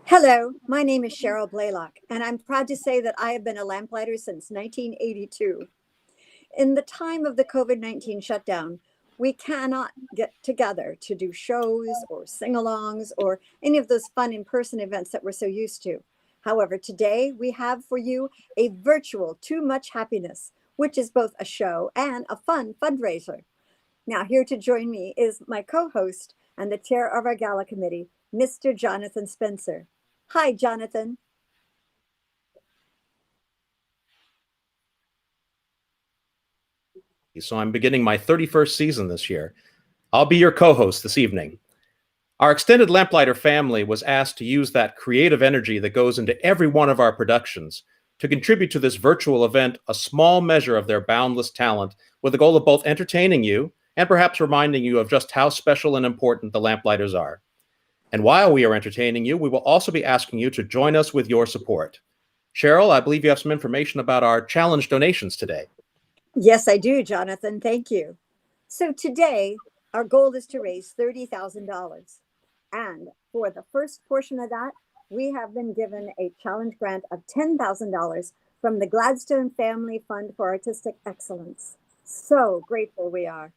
Hello, my name is Cheryl Blaylock, and I'm proud to say that I have been a lamplighter since 1982. In the time of the COVID-19 shutdown, we cannot get together to do shows or sing-alongs or any of those fun in-person events that we're so used to. However, today we have for you a virtual Too Much Happiness, which is both a show and a fun fundraiser. Now, here to join me is my co-host and the chair of our gala committee, Mr. Jonathan Spencer. Hi, Jonathan. So I'm beginning my 31st season this year. I'll be your co-host this evening. Our extended Lamplighter family was asked to use that creative energy that goes into every one of our productions to contribute to this virtual event a small measure of their boundless talent with the goal of both entertaining you and perhaps reminding you of just how special and important the Lamplighters are. And while we are entertaining you, we will also be asking you to join us with your support. Cheryl, I believe you have some information about our challenge donations today. Yes, I do, Jonathan. Thank you. So today, our goal is to raise $30,000. And for the first portion of that, we have been given a challenge grant of $10,000 from the Gladstone Family Fund for Artistic Excellence. So grateful we are.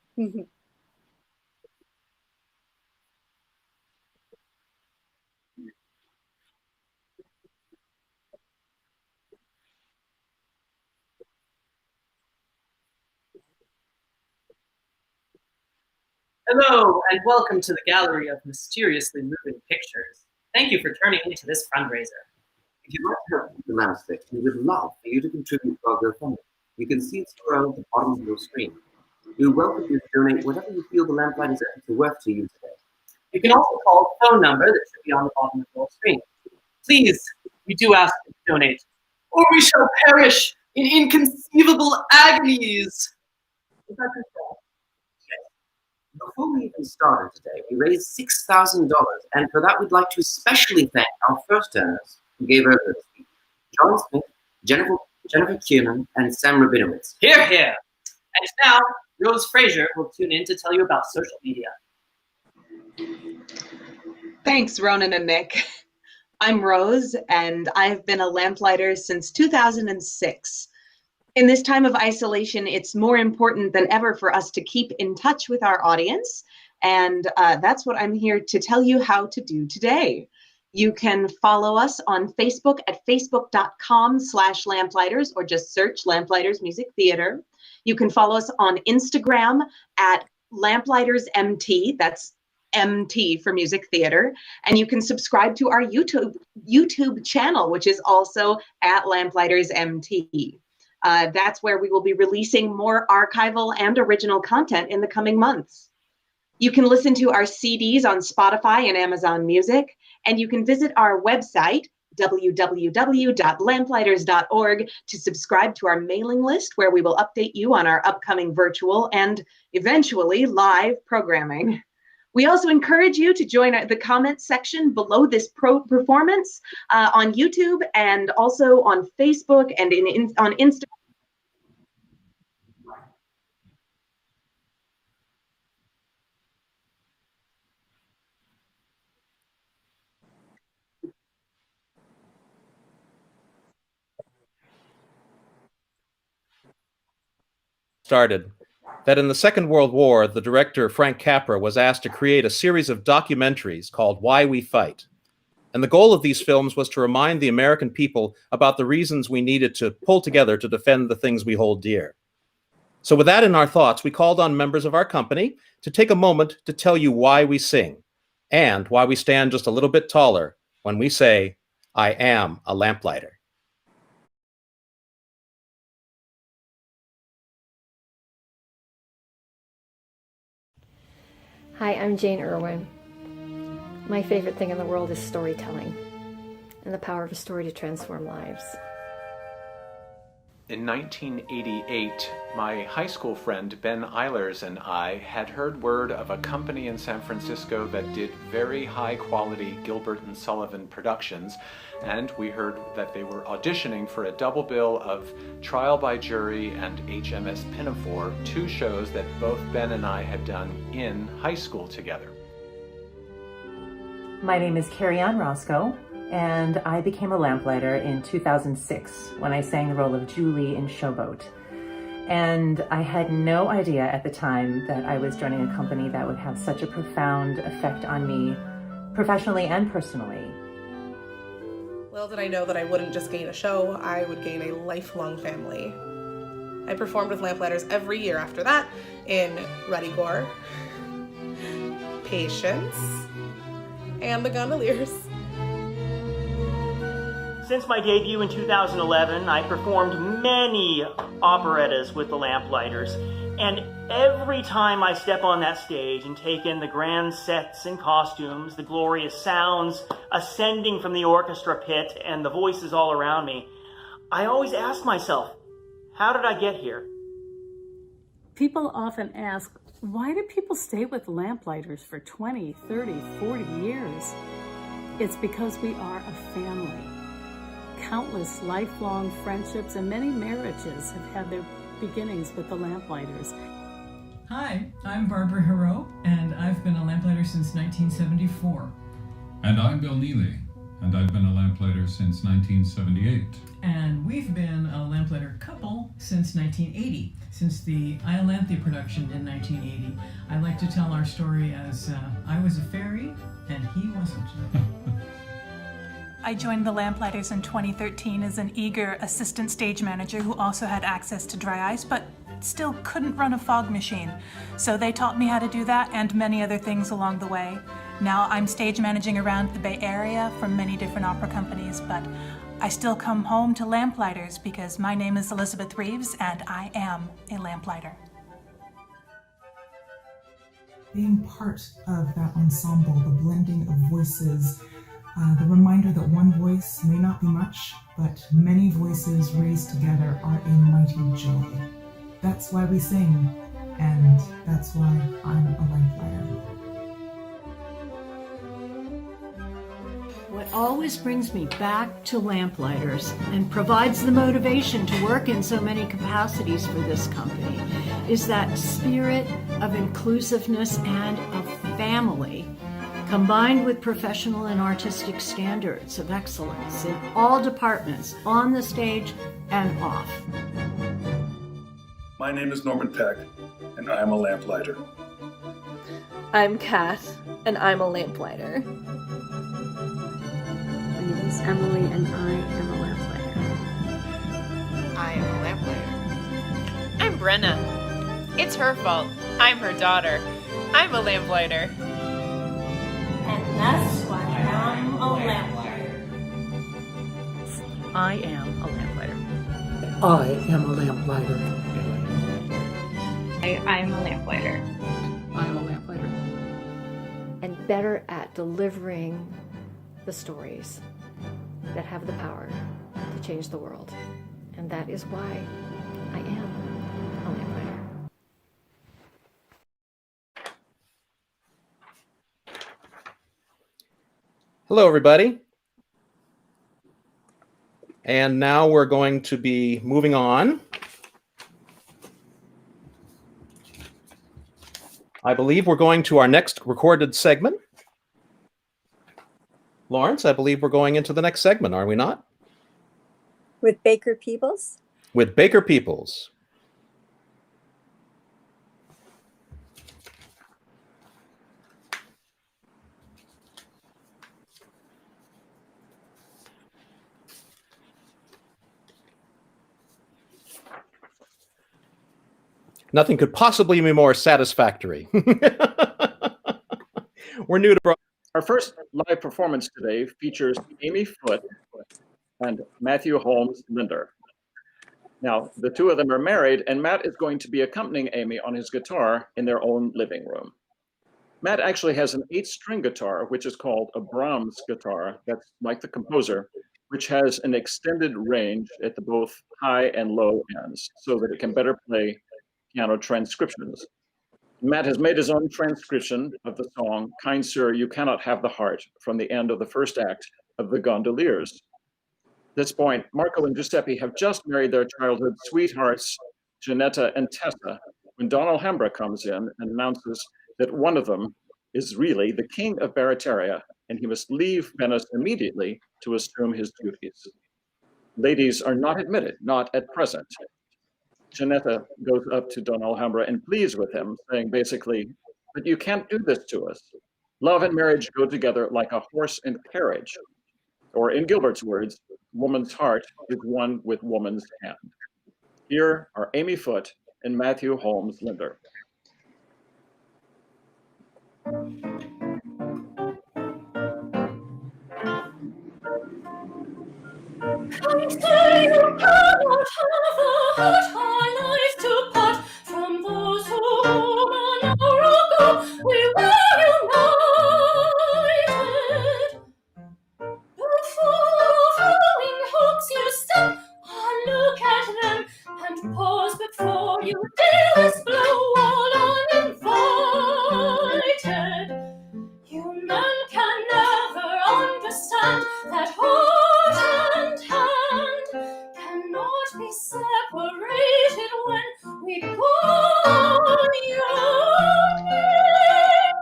Hello, and welcome to the Gallery of Mysteriously Moving Pictures. Thank you for turning into this fundraiser. If you'd like to help with the lampstick, we would love for you to contribute to our GoFundMe. You can see it scroll at the bottom of your screen. We welcome you to donate whatever you feel the Lamplighters are worth to you today. You can also call the phone number that should be on the bottom of your screen. Please, we do ask you to donate, or we shall perish in inconceivable agonies. Is that correct? Before we even started today, we raised $6,000, and for that we'd like to especially thank our first earners who gave over this week: John Smith, Jennifer Kiernan, and Sam Rabinowitz. Hear, hear. And now, Rose Fraser will tune in to tell you about social media. Thanks, Ronan and Nick. I'm Rose, and I've been a lamplighter since 2006. In this time of isolation, it's more important than ever for us to keep in touch with our audience, and that's what I'm here to tell you how to do today. You can follow us on Facebook at facebook.com/Lamplighters, or just search Lamplighters Music Theater. You can follow us on Instagram at LamplightersMT, that's MT for Music Theater, and you can subscribe to our YouTube channel, which is also at LamplightersMT. That's where we will be releasing more archival and original content in the coming months. You can listen to our CDs on Spotify and Amazon Music, and you can visit our website, www.lamplighters.org, to subscribe to our mailing list, where we will update you on our upcoming virtual and eventually live programming. We also encourage you to join the comment section below this performance on YouTube, and also on Facebook and on Instagram. Started that in the Second World War, the director Frank Capra was asked to create a series of documentaries called Why We Fight. And the goal of these films was to remind the American people about the reasons we needed to pull together to defend the things we hold dear. So with that in our thoughts, we called on members of our company to take a moment to tell you why we sing and why we stand just a little bit taller when we say, I am a lamplighter. Hi, I'm Jane Irwin. My favorite thing in the world is storytelling and the power of a story to transform lives. In 1988, my high school friend Ben Eilers and I had heard word of a company in San Francisco that did very high-quality Gilbert and Sullivan productions, and we heard that they were auditioning for a double bill of Trial by Jury and HMS Pinafore, two shows that both Ben and I had done in high school together. My name is Carrie Ann Roscoe. and I became a lamplighter in 2006 when I sang the role of Julie in Showboat. And I had no idea at the time that I was joining a company that would have such a profound effect on me, professionally and personally. Little did I know that I wouldn't just gain a show, I would gain a lifelong family. I performed with Lamplighters every year after that in Ruddy Gore, Patience, and the Gondoliers. Since my debut in 2011, I performed many operettas with the Lamplighters, and every time I step on that stage and take in the grand sets and costumes, the glorious sounds ascending from the orchestra pit, and the voices all around me, I always ask myself, how did I get here? People often ask, why do people stay with Lamplighters for 20, 30, 40 years? It's because we are a family. Countless lifelong friendships and many marriages have had their beginnings with the Lamplighters. Hi, I'm Barbara Hero, and I've been a Lamplighter since 1974. And I'm Bill Neely, and I've been a Lamplighter since 1978. And we've been a Lamplighter couple since 1980, since the Iolanthe production in 1980. I like to tell our story as I was a fairy and he wasn't. I joined the Lamplighters in 2013 as an eager assistant stage manager who also had access to dry ice, but still couldn't run a fog machine. So they taught me how to do that and many other things along the way. Now I'm stage managing around the Bay Area for many different opera companies, but I still come home to Lamplighters because my name is Elizabeth Reeves and I am a Lamplighter. Being part of that ensemble, the blending of voices, the reminder that one voice may not be much, but many voices raised together are a mighty joy. That's why we sing, and that's why I'm a Lamplighter. What always brings me back to Lamplighters and provides the motivation to work in so many capacities for this company is that spirit of inclusiveness and of family, combined with professional and artistic standards of excellence in all departments, on the stage and off. My name is Norman Peck, and I am a Lamplighter. I'm Kat, and I'm a Lamplighter. My name is Emily, and I am a Lamplighter. I am a Lamplighter. I'm Brenna. It's her fault. I'm her daughter. I'm a Lamplighter. And that's why I'm a Lamplighter. I am a Lamplighter. I am a Lamplighter. I'm a Lamplighter. I'm a Lamplighter. And better at delivering the stories that have the power to change the world. And that is why I am a Lamplighter. Hello, everybody. And now we're going to be moving on. I believe we're going to our next recorded segment. Lawrence, I believe we're going into the next segment, are we not? With Baker Peebles? With Baker Peebles. Nothing could possibly be more satisfactory. We're new to Our first live performance today features Amy Foote and Matthew Holmes Linder. Now, the two of them are married, and Matt is going to be accompanying Amy on his guitar in their own living room. Matt actually has an 8-string guitar, which is called a Brahms guitar, that's like the composer, which has an extended range at the both high and low ends so that it can better play piano transcriptions. Matt has made his own transcription of the song, Kind Sir, You Cannot Have the Heart, from the end of the first act of The Gondoliers. At this point, Marco and Giuseppe have just married their childhood sweethearts, Janetta and Tessa, when Don Alhambra comes in and announces that one of them is really the king of Barataria and he must leave Venice immediately to assume his duties. Ladies are not admitted, not at present. Ginetta goes up to Don Alhambra and pleads with him, saying basically, but you can't do this to us. Love and marriage go together like a horse and carriage. Or in Gilbert's words, woman's heart is one with woman's hand. Here are Amy Foote and Matthew Holmes Linder. Come say you cannot have a heart high life to part from those who an hour ago we were united. Before flowing hooks you step, look at them and pause before you dare this blow all uninvited. You men can never understand that heart and hand cannot be separated when we go yearning.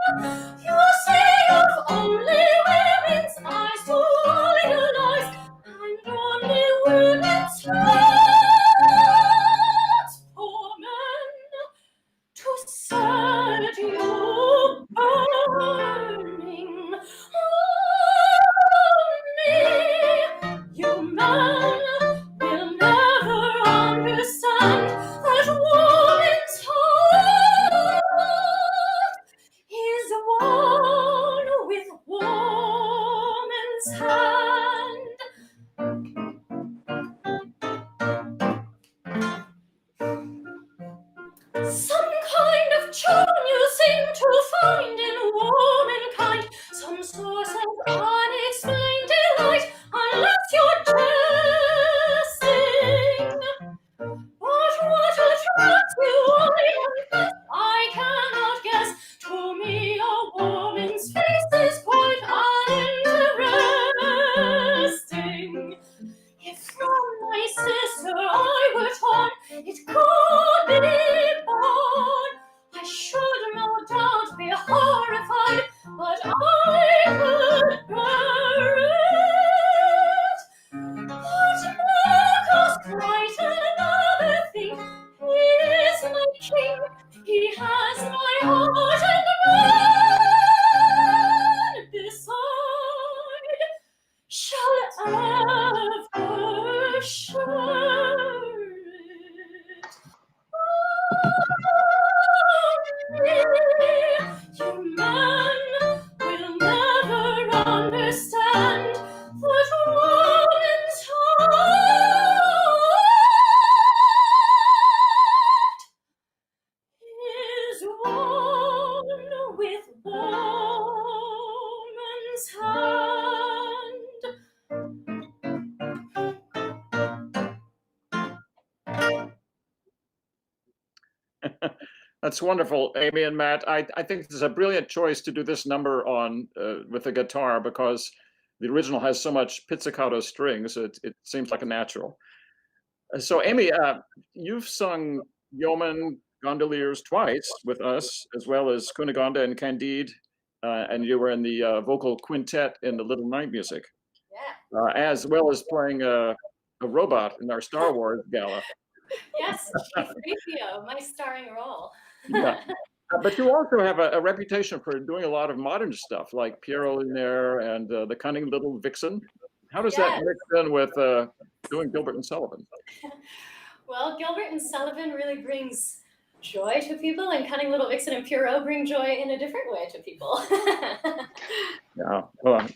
You say you've only women's eyes to idolize, and only women's hearts, poor men, to set you burning. Me, you man, will never understand that woman's heart is one with woman's hand. Some kind of charm you seem to find in womankind, some source of unexplained delight, unless you're jesting. But what attracts you, I cannot guess. To me, a woman's face is quite uninteresting. If from my sister I were torn, it could be borne. I should no doubt be horrified, but I could bear it. But Marcus quite another thing. He is my king, he has my heart, and none beside shall ever share it. You man will never understand that woman's heart is one with woman's hand. That's wonderful, Amy and Matt. I think this is a brilliant choice to do this number on with a guitar, because the original has so much pizzicato strings. It seems like a natural. So, Amy, you've sung Yeoman Gondoliers twice with us, as well as Cunegonde and Candide, and you were in the vocal quintet in the Little Night Music, as well as playing a robot in our Star Wars gala. Yes, C-3PO, my starring role. Yeah. But you also have a reputation for doing a lot of modern stuff, like Piero in there and the Cunning Little Vixen. How does that mix in with doing Gilbert and Sullivan? Well, Gilbert and Sullivan really brings joy to people, and Cunning Little Vixen and Piero bring joy in a different way to people. Yeah. Well,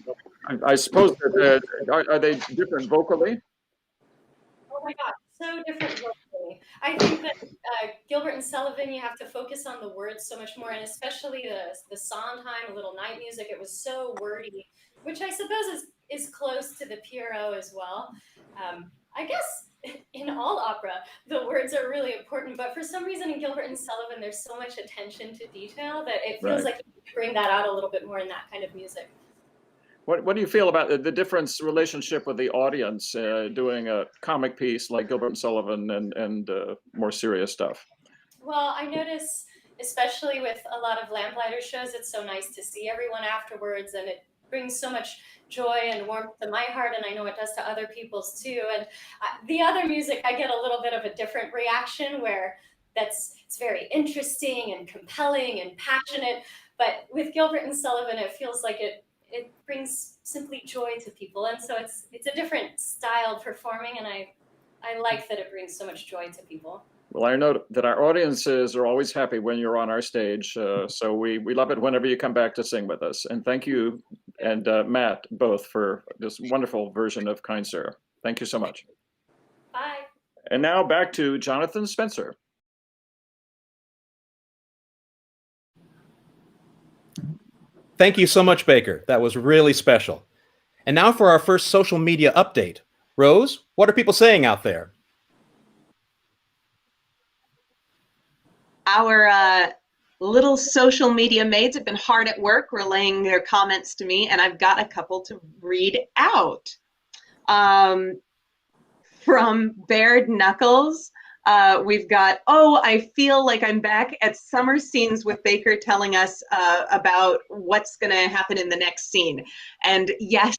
I suppose that are they different vocally? Oh my God, so different vocally. I think that Gilbert and Sullivan, you have to focus on the words so much more, and especially the Sondheim, Little Night Music. It was so wordy, which I suppose is close to the Piero as well. I guess in all opera, the words are really important, but for some reason in Gilbert and Sullivan, there's so much attention to detail that it feels like you can bring that out a little bit more in that kind of music. What do you feel about the difference relationship with the audience doing a comic piece like Gilbert and Sullivan and more serious stuff? Well, I notice, especially with a lot of Lamplighters shows, it's so nice to see everyone afterwards, and brings so much joy and warmth to my heart, and I know it does to other people's too. And the other music, I get a little bit of a different reaction, where it's very interesting and compelling and passionate. But with Gilbert and Sullivan, it feels like it brings simply joy to people, and so it's a different style of performing, and I like that it brings so much joy to people. Well, I know that our audiences are always happy when you're on our stage, so we love it whenever you come back to sing with us. And thank you, and Matt, both, for this wonderful version of Kind Sir. Thank you so much. Bye. And now back to Jonathan Spencer. Thank you so much, Baker. That was really special. And now for our first social media update. Rose, what are people saying out there? Our little social media maids have been hard at work relaying their comments to me, and I've got a couple to read out. From Baird Knuckles, we've got, "Oh, I feel like I'm back at summer scenes with Baker telling us about what's going to happen in the next scene." And yes,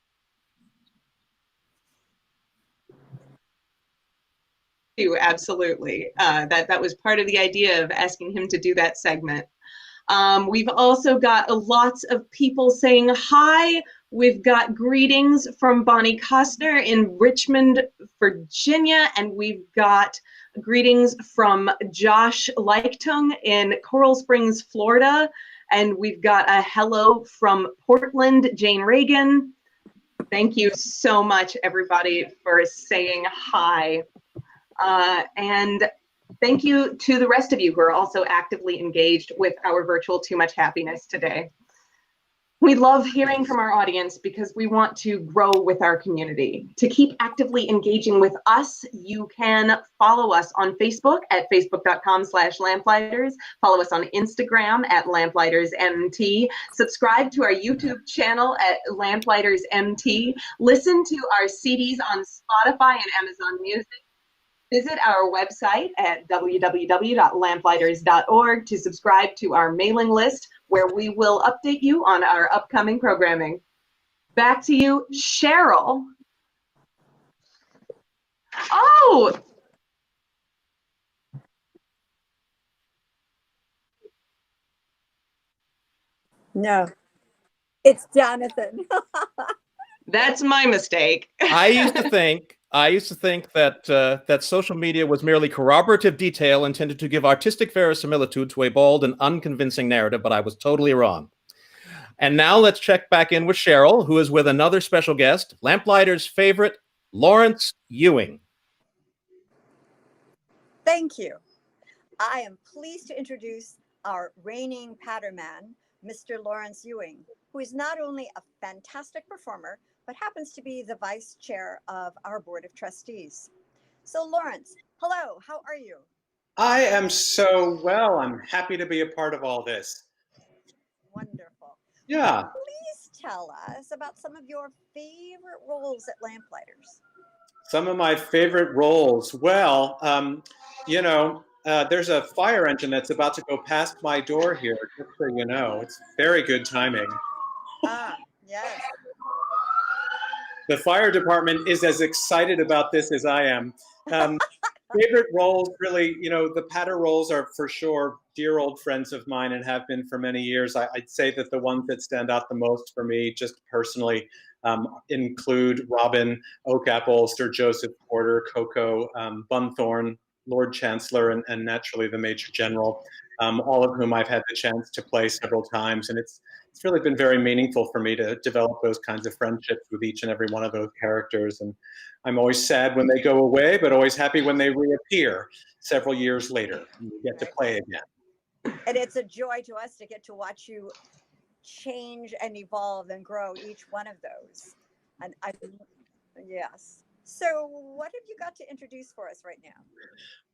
absolutely. That was part of the idea of asking him to do that segment. We've also got lots of people saying hi. We've got greetings from Bonnie Costner in Richmond, Virginia, and we've got greetings from Josh Leichtung in Coral Springs, Florida, and we've got a hello from Portland, Jane Reagan. Thank you so much, everybody, for saying hi. And thank you to the rest of you who are also actively engaged with our virtual Too Much Happiness today. We love hearing from our audience because we want to grow with our community. To keep actively engaging with us, you can follow us on Facebook at facebook.com/Lamplighters, follow us on Instagram at LamplightersMT, subscribe to our YouTube channel at LamplightersMT, listen to our CDs on Spotify and Amazon Music, visit our website at www.lamplighters.org to subscribe to our mailing list, where we will update you on our upcoming programming. Back to you, Cheryl. Oh! No, it's Jonathan. That's my mistake. I used to think that that social media was merely corroborative detail intended to give artistic verisimilitude to a bold and unconvincing narrative, but I was totally wrong. And now let's check back in with Cheryl, who is with another special guest, Lamplighter's favorite, Lawrence Ewing. Thank you. I am pleased to introduce our reigning Patterman, Mr. Lawrence Ewing, who is not only a fantastic performer, but happens to be the vice chair of our board of trustees. So Lawrence, hello, how are you? I am so well. I'm happy to be a part of all this. Wonderful. Yeah. Please tell us about some of your favorite roles at Lamplighters. Some of my favorite roles. Well, there's a fire engine that's about to go past my door here, just so you know. It's very good timing. Ah, yes. The fire department is as excited about this as I am. Favorite roles, really, the Patter roles are for sure dear old friends of mine and have been for many years. I'd say that the ones that stand out the most for me, just personally, include Robin, Oakapple, Sir Joseph Porter, Coco, Bunthorne, Lord Chancellor, and naturally the Major General, all of whom I've had the chance to play several times. And it's really been very meaningful for me to develop those kinds of friendships with each and every one of those characters. And I'm always sad when they go away, but always happy when they reappear several years later and we get to play again. And it's a joy to us to get to watch you change and evolve and grow each one of those. And yes. So what have you got to introduce for us right now?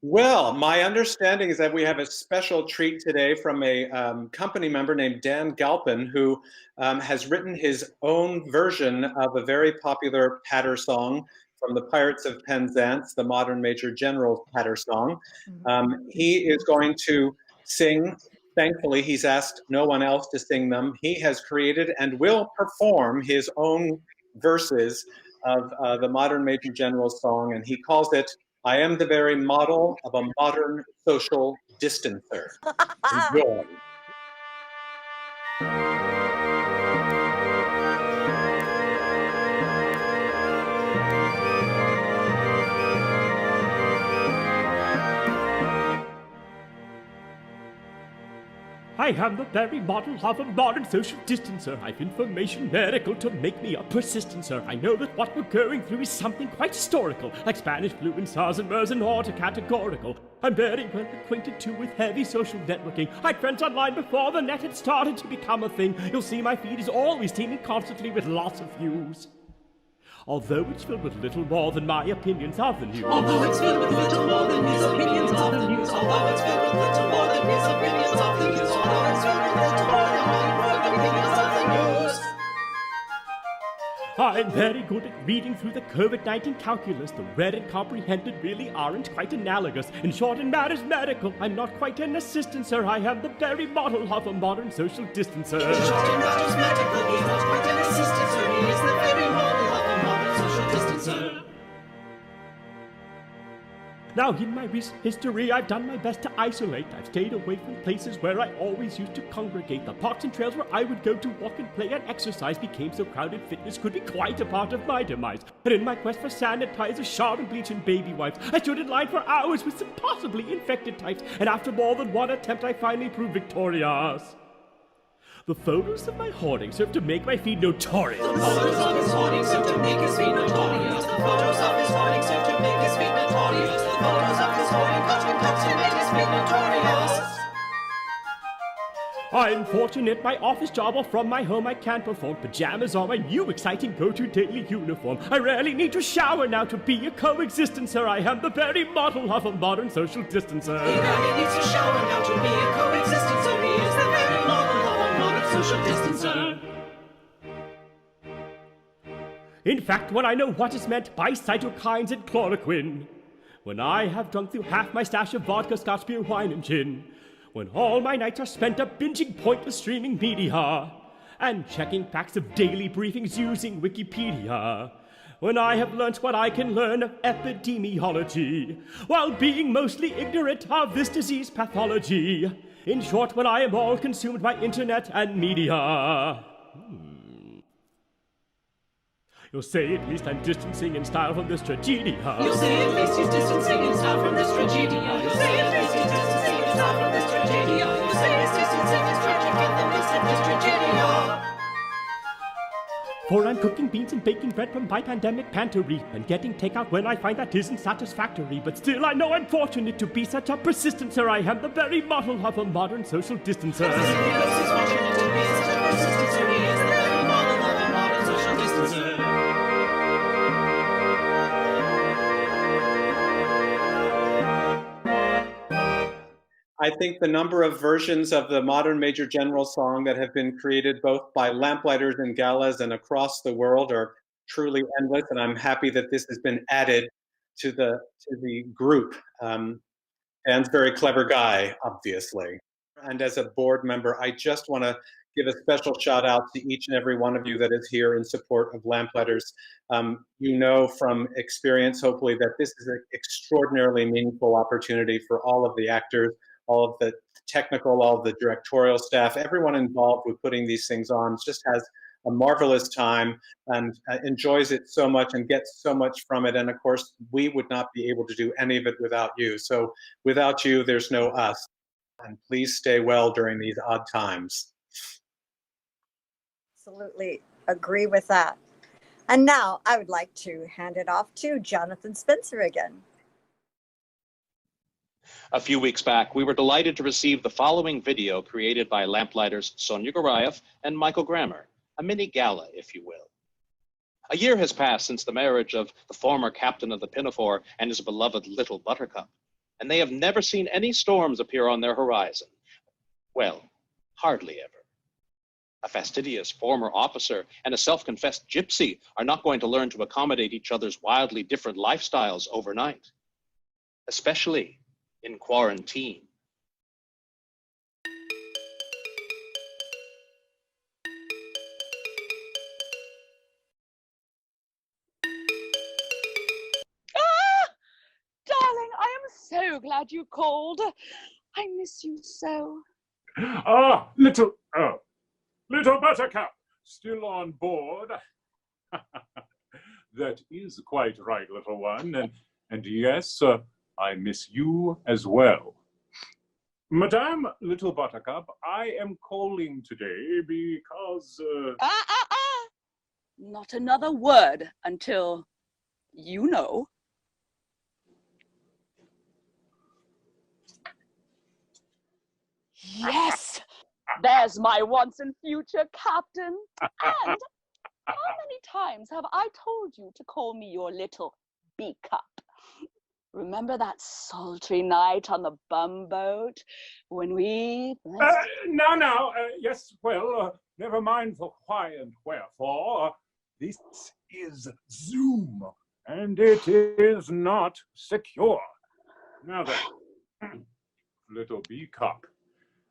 Well, my understanding is that we have a special treat today from a company member named Dan Galpin, who has written his own version of a very popular Patter song from the Pirates of Penzance, the modern Major General Patter song. He is going to sing thankfully, he's asked no one else to sing them. He has created and will perform his own verses of the modern Major General song, and he calls it, "I am the very model of a modern social distancer." Enjoy. I am the very model of a modern social distancer. I've information medical to make me a persistencer. I know that what we're going through is something quite historical, like Spanish flu and SARS and MERS and all to categorical. I'm very well acquainted too with heavy social networking. I had friends online before the net had started to become a thing. You'll see my feed is always teeming constantly with lots of views. Although it's filled with little more than my opinions of the news. Although it's filled with little more than his opinions of the news. Although it's filled with little more than his opinions of the news. Although it's filled with little more than my opinions of the news. I'm very good at reading through the COVID-19 calculus. The read and comprehended really aren't quite analogous. In short, in matters medical, I'm not quite an assistant, sir. I am the very model of a modern social distancer. In short, in matters medical, he's not quite an assistant, sir. He is the very model of a modern social distancer. Now, in my recent history, I've done my best to isolate. I've stayed away from places where I always used to congregate. The parks and trails where I would go to walk and play and exercise became so crowded fitness could be quite a part of my demise. And in my quest for sanitizer, shower and bleach and baby wipes, I stood in line for hours with some possibly infected types. And after more than one attempt, I finally proved victorious. The photos of my hoarding serve to make my feed notorious. The photos of his hoarding serve to make his feed notorious. The photos of his hoarding serve to make his feed notorious. The photos of his hoarding cut him cut to make his feed notorious. I'm fortunate my office job or from my home I can perform. Pajamas are my new exciting go-to daily uniform. I rarely need to shower now to be a coexistencer. I am the very model of a modern social distancer. He rarely needs to shower now to be a coexistencer. He is the very model of a modern social distancer. In fact, when I know what is meant by cytokines and chloroquine, when I have drunk through half my stash of vodka, scotch, beer, wine, and gin, when all my nights are spent up binging pointless streaming media and checking facts of daily briefings using Wikipedia, when I have learnt what I can learn of epidemiology while being mostly ignorant of this disease pathology, in short, when I am all consumed by internet and media. You'll say at least I'm distancing in style from this tragedy. You'll say at least he's distancing in style from this tragedy. You'll say at least he's distancing in style from this tragedy. You'll say his distancing is tragic in the midst of this tragedy. For I'm cooking beans and baking bread from my pandemic pantry and getting takeout when I find that isn't satisfactory. But still I know I'm fortunate to be such a persistencer. I am the very model of a modern social distancer. He's fortunate to be such a persistencer. He is the very model of a modern social distancer. I think the number of versions of the modern Major General song that have been created both by Lamplighters and Galas and across the world are truly endless, and I'm happy that this has been added to the group. Dan's a very clever guy, obviously. And as a board member, I just want to give a special shout out to each and every one of you that is here in support of Lamplighters. You know from experience, hopefully, that this is an extraordinarily meaningful opportunity for all of the actors, all of the technical, all of the directorial staff, everyone involved with putting these things on just has a marvelous time and enjoys it so much and gets so much from it. And of course, we would not be able to do any of it without you. So without you, there's no us. And please stay well during these odd times. Absolutely agree with that. And now I would like to hand it off to Jonathan Spencer again. A few weeks back, we were delighted to receive the following video created by Lamplighters Sonia Garayev and Michael Grammer, a mini gala, if you will. A year has passed since the marriage of the former captain of the Pinafore and his beloved Little Buttercup, and they have never seen any storms appear on their horizon. Well, hardly ever. A fastidious former officer and a self-confessed gypsy are not going to learn to accommodate each other's wildly different lifestyles overnight, especially in quarantine. so glad you called. I miss you so. Ah, little Buttercup, still on board? That is quite right, little one. And yes, I miss you as well. Madame Little Buttercup, I am calling today because... Not another word until you know. Yes! There's my once and future captain. And how many times have I told you to call me your little B-cup? Remember that sultry night on the bumboat when we... Now, yes, well, never mind the why and wherefore. This is Zoom, and it is not secure. Now then, little B-cup,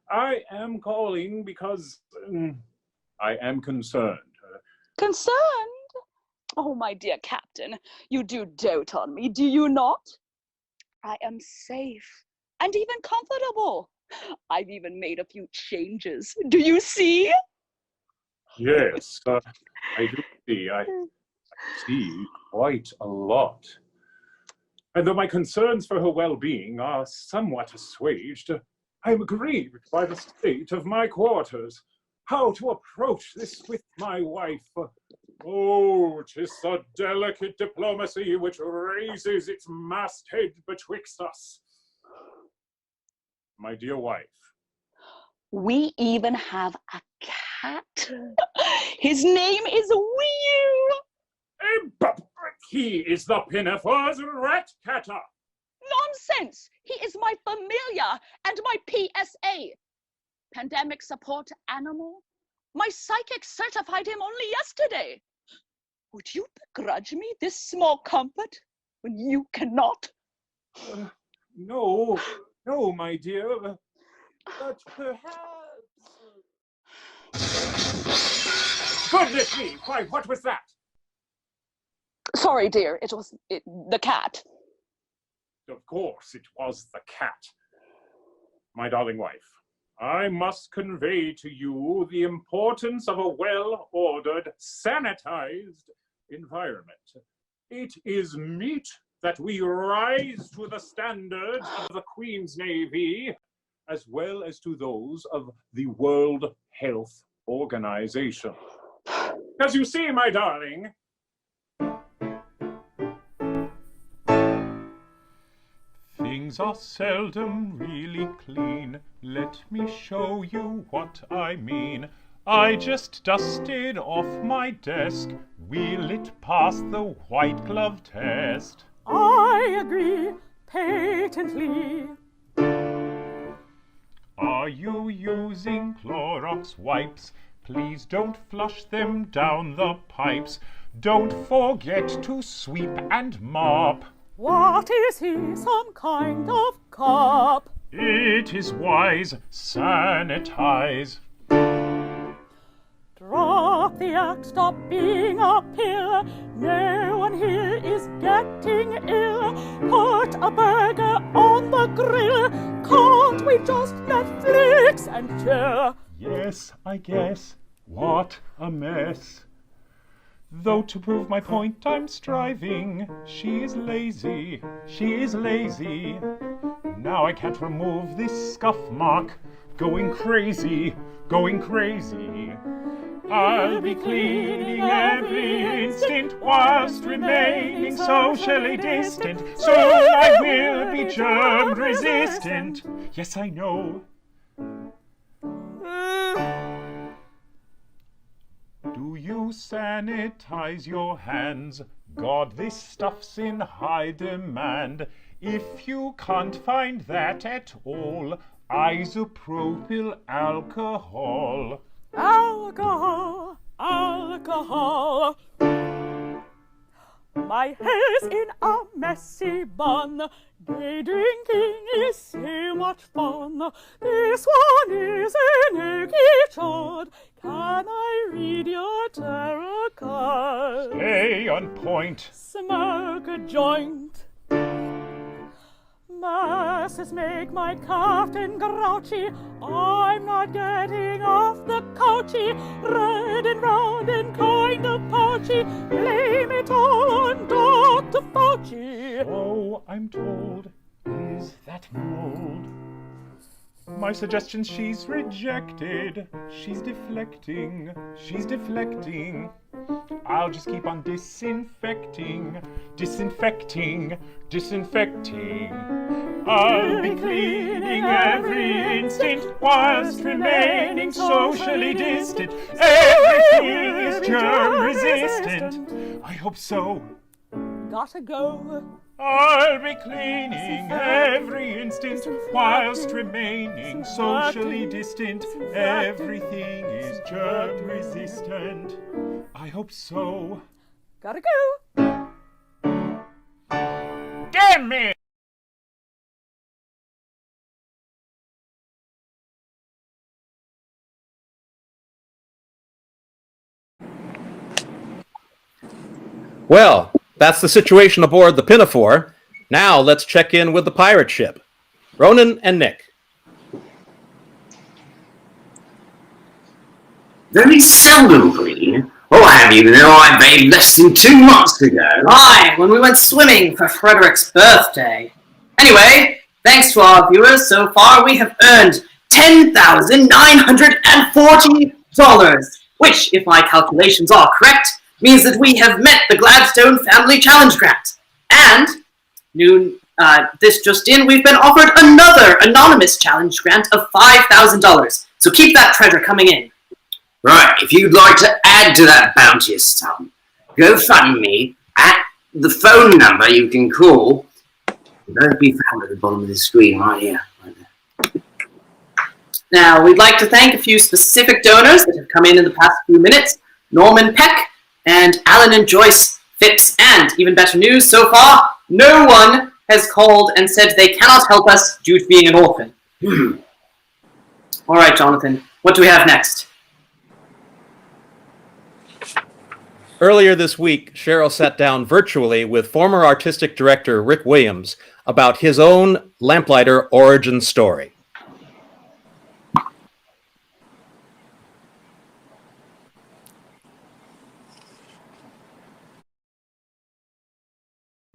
I am calling because I am concerned. Concerned? Oh, my dear captain, you do dote on me, do you not? I am safe and even comfortable. I've even made a few changes. Do you see? Yes, I do see. I see quite a lot. And though my concerns for her well-being are somewhat assuaged, I am grieved by the state of my quarters. How to approach this with my wife? Oh, 'tis a delicate diplomacy which raises its masthead betwixt us. My dear wife. We even have a cat. His name is Wee. But he is the Pinafores rat-catter. Nonsense! He is my familiar and my PSA. Pandemic support animal. My psychic certified him only yesterday. Would you begrudge me this small comfort when you cannot? No, my dear. But perhaps... Goodness me! Why, what was that? Sorry, dear. It was the cat. Of course, it was the cat. My darling wife, I must convey to you the importance of a well-ordered, sanitized environment. It is meet that we rise to the standards of the Queen's Navy, as well as to those of the World Health Organization. As you see, my darling, things are seldom really clean. Let me show you what I mean. I just dusted off my desk. Will it pass the white glove test? I agree patently. Are you using Clorox wipes? Please don't flush them down the pipes. Don't forget to sweep and mop. What is he, some kind of cop? It is wise, sanitize. Drop the act, stop being a pill. No one here is getting ill. Put a burger on the grill. Can't we just Netflix and chill? Yes, I guess. What a mess. Though to prove my point I'm striving. She is lazy, she is lazy. Now I can't remove this scuff mark. Going crazy, going crazy. I'll be cleaning every instant whilst remaining socially distant. Soon I will be germ resistant. Yes, I know. Do you sanitize your hands? God, this stuff's in high demand. If you can't find that at all, isopropyl alcohol. Alcohol, alcohol. My hair's in a messy bun. Day drinking is so much fun. This one is an eggy chard. Can I read your tarot card? Stay on point. Smoke a joint. masses make my captain grouchy. I'm not getting off the couchy. Red and round and kind of pouchy. Blame it all on Dr. Fauci. Oh, I'm told, is that mold? My suggestion she's rejected. She's deflecting. She's deflecting. I'll just keep on disinfecting. Disinfecting. Disinfecting. I'll be cleaning every instant whilst remaining socially distant. Everything is germ resistant. I hope so. Gotta go. I'll be cleaning every instant whilst remaining socially distant. Everything is germ resistant. I hope so. Gotta go. Damn me! Well, that's the situation aboard the Pinafore. Now let's check in with the pirate ship. Ronan and Nick. Very seldom, Green. Oh, I have you know I bathed less than 2 months ago. Aye, when we went swimming for Frederick's birthday. Anyway, thanks to our viewers so far, we have earned $10,940, which, if my calculations are correct, means that we have met the Gladstone Family Challenge Grant. And, this just in, we've been offered another anonymous challenge grant of $5,000. So keep that treasure coming in. Right, if you'd like to add to that bounteous sum, go fund me at the phone number you can call. It'll be found at the bottom of the screen right here. Right there. Now, we'd like to thank a few specific donors that have come in the past few minutes. Norman Peck and Alan and Joyce Phipps. And even better news so far, no one has called and said they cannot help us due to being an orphan. All right, Jonathan, what do we have next? Earlier this week, Cheryl sat down virtually with former artistic director Rick Williams about his own Lamplighter origin story.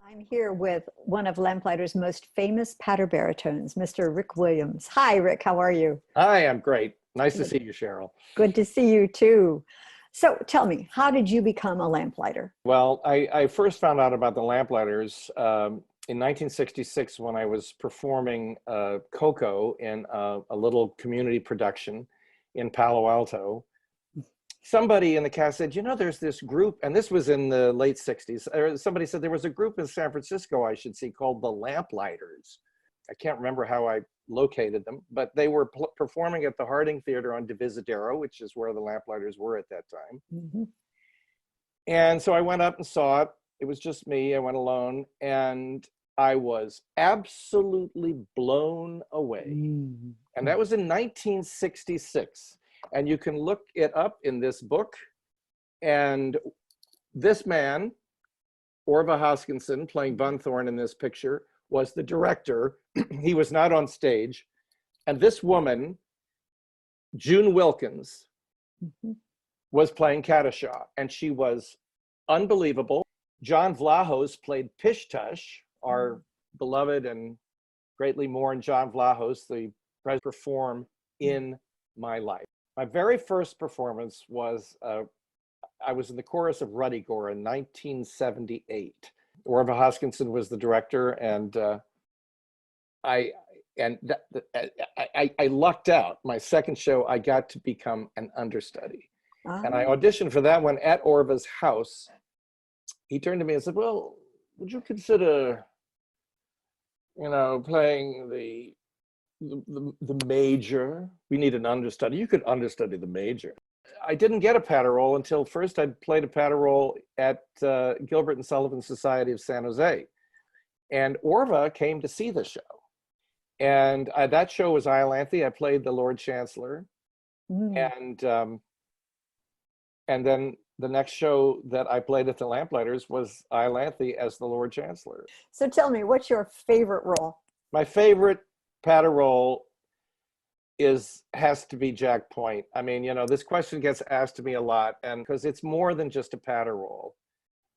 I'm here with one of Lamplighter's most famous patter baritones, Mr. Rick Williams. Hi, Rick. How are you? Hi, I'm great. Nice to see you, Cheryl. Good to see you, too. So tell me, how did you become a lamplighter? Well, I first found out about the Lamplighters in 1966 when I was performing Coco in a little community production in Palo Alto. Somebody in the cast said, you know, there's this group, and this was in the late 60s. Somebody said there was a group in San Francisco I should see called the Lamplighters. I can't remember how I located them, but they were performing at the Harding Theater on Divisadero, which is where the Lamplighters were at that time. Mm-hmm. And so I went up and saw it. It was just me. I went alone, and I was absolutely blown away. Mm-hmm. And that was in 1966. And you can look it up in this book. And this man, Orva Hoskinson, playing Bunthorne in this picture, was the director. He was not on stage. And this woman, June Wilkins, was playing Kadisha. And she was unbelievable. John Vlahos played Pish Tush, our beloved and greatly mourned John Vlahos, the president perform in my life. My very first performance was, I was in the chorus of Ruddy Gore in 1978. Orva Hoskinson was the director, and I lucked out. My second show, I got to become an understudy. And I auditioned for that one at Orva's house. He turned to me and said, well, would you consider, you know, playing the major? We need an understudy. You could understudy the major. I didn't get a patter role until first I'd played a patter role at Gilbert and Sullivan Society of San Jose. And Orva came to see the show. And that show was Iolanthe. I played the Lord Chancellor. And then the next show that I played at the Lamplighters was Iolanthe as the Lord Chancellor. So tell me, what's your favorite role? My favorite patter roll has to be Jack Point. I mean, you know, this question gets asked to me a lot, and because it's more than just a patter roll.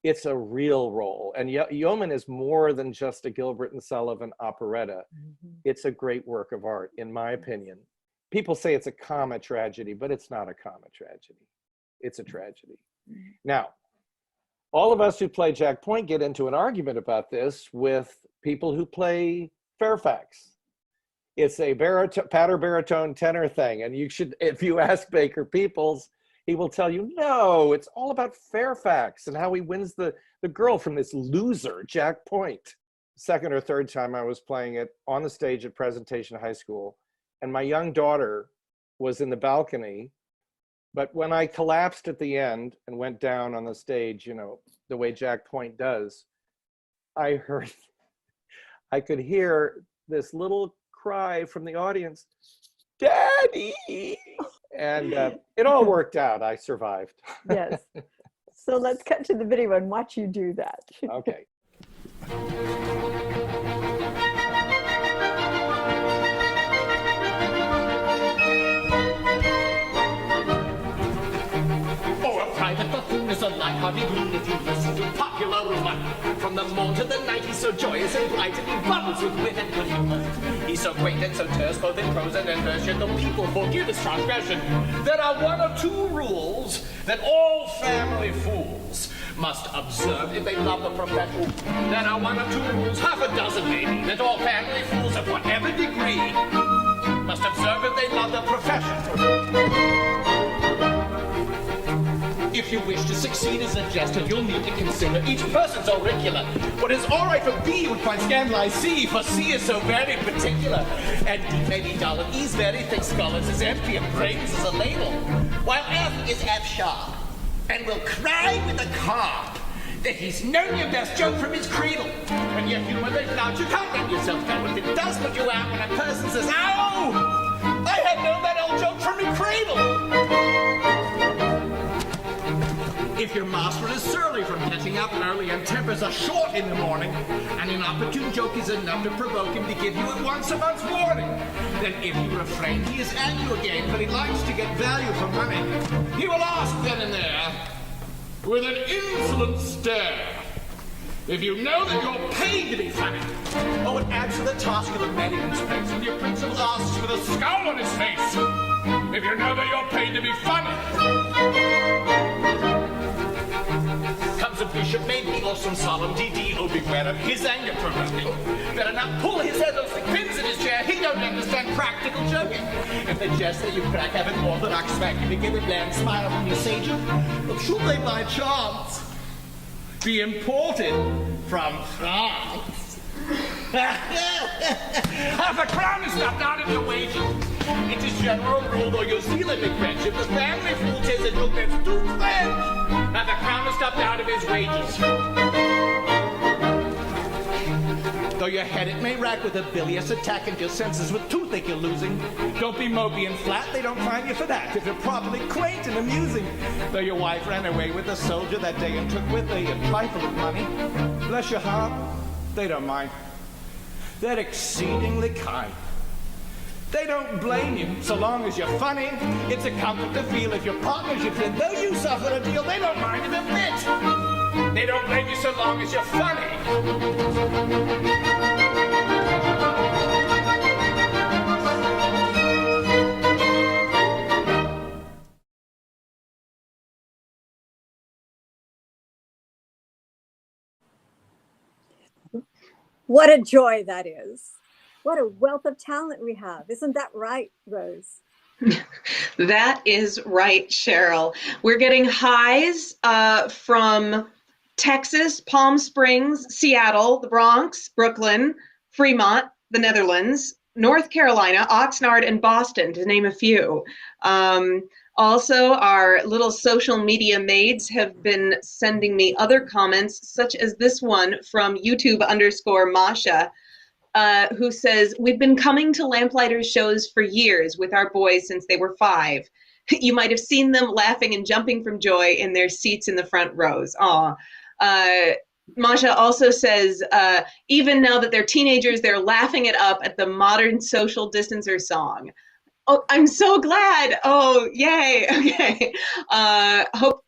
It's a real roll. And Yeoman is more than just a Gilbert and Sullivan operetta. It's a great work of art, in my opinion. People say it's a comma tragedy, but it's not a comma tragedy. It's a tragedy. Now, all of us who play Jack Point get into an argument about this with people who play Fairfax. It's a patter baritone tenor thing. And you should, if you ask Baker Peoples, he will tell you, no, it's all about Fairfax and how he wins the girl from this loser, Jack Point. Second or third time I was playing it on the stage at Presentation High School, and my young daughter was in the balcony. But when I collapsed at the end and went down on the stage, you know, the way Jack Point does, I could hear this little cry from the audience, Daddy! And it all worked out. I survived. Yes. So let's cut to the video and watch you do that. Okay. Private Buffoon is a light-hearted loon if you listen to popular rumor. From the morn to the night, he's so joyous and bright, and he bubbles with wit and good humor. He's so great and so terse, both in prose and in verse, yet the people forgive his transgression. There are one or two rules that all family fools must observe if they love the profession. There are one or two rules, half a dozen maybe, that all family fools of whatever degree must observe if they love the profession. If you wish to succeed as a jester, you'll need to consider each person's auricular. What is all right for B would find scandalize C, for C is so very particular. And D may be dull, and E's very thick scholars is empty, and brains is a ladle. While F is F sharp, and will cry with a carp that he's known your best joke from his cradle. When you humor they flout, you can't let yourself go. If it does put you out when a person says, ow! I had known that old joke from your cradle. If your master is surly from getting up early and tempers are short in the morning, and an opportune joke is enough to provoke him to give you at once a month's warning, then if you refrain, he is angry again, but he likes to get value for money. He will ask then and there, with an insolent stare, if you know that you're paid to be funny. Oh, it adds to the task of the management's place, and your principal asks with a scowl on his face, if you know that you're paid to be funny. Comes a bishop, maybe, or some solemn DD, oh beware of his anger provoking. Better not pull his head off the pins in his chair, he don't understand practical joking. If the jest that you crack have an orthodox smack, you begin a bland smile when you sage him, but should they by chance be imported from France? Half a crown is not out of your wages. It is general rule, though your zeal may quench, if the family fool says a joke that's too French, half a crown is stopped out of his wages. Though your head it may rack with a bilious attack and your senses with toothache you're losing, don't be mopey and flat, they don't find you for that. If you're properly quaint and amusing, though your wife ran away with a soldier that day and took with her a trifle of money, bless your heart, they don't mind. They're exceedingly kind. They don't blame you so long as you're funny. It's a comfort to feel if your partner's your friend. Though you suffer a deal, they don't mind it a bit. They don't blame you so long as you're funny. What a joy that is. What a wealth of talent we have. Isn't that right, Rose? That is right, Cheryl. We're getting highs from Texas, Palm Springs, Seattle, the Bronx, Brooklyn, Fremont, the Netherlands, North Carolina, Oxnard, and Boston, to name a few. Also, our little social media maids have been sending me other comments, such as this one from YouTube_Masha, who says, we've been coming to Lamplighters shows for years with our boys since they were 5. You might have seen them laughing and jumping from joy in their seats in the front rows. Aw. Masha also says, even now that they're teenagers, they're laughing it up at the modern social distancer song. Oh, I'm so glad. Oh, yay. Okay.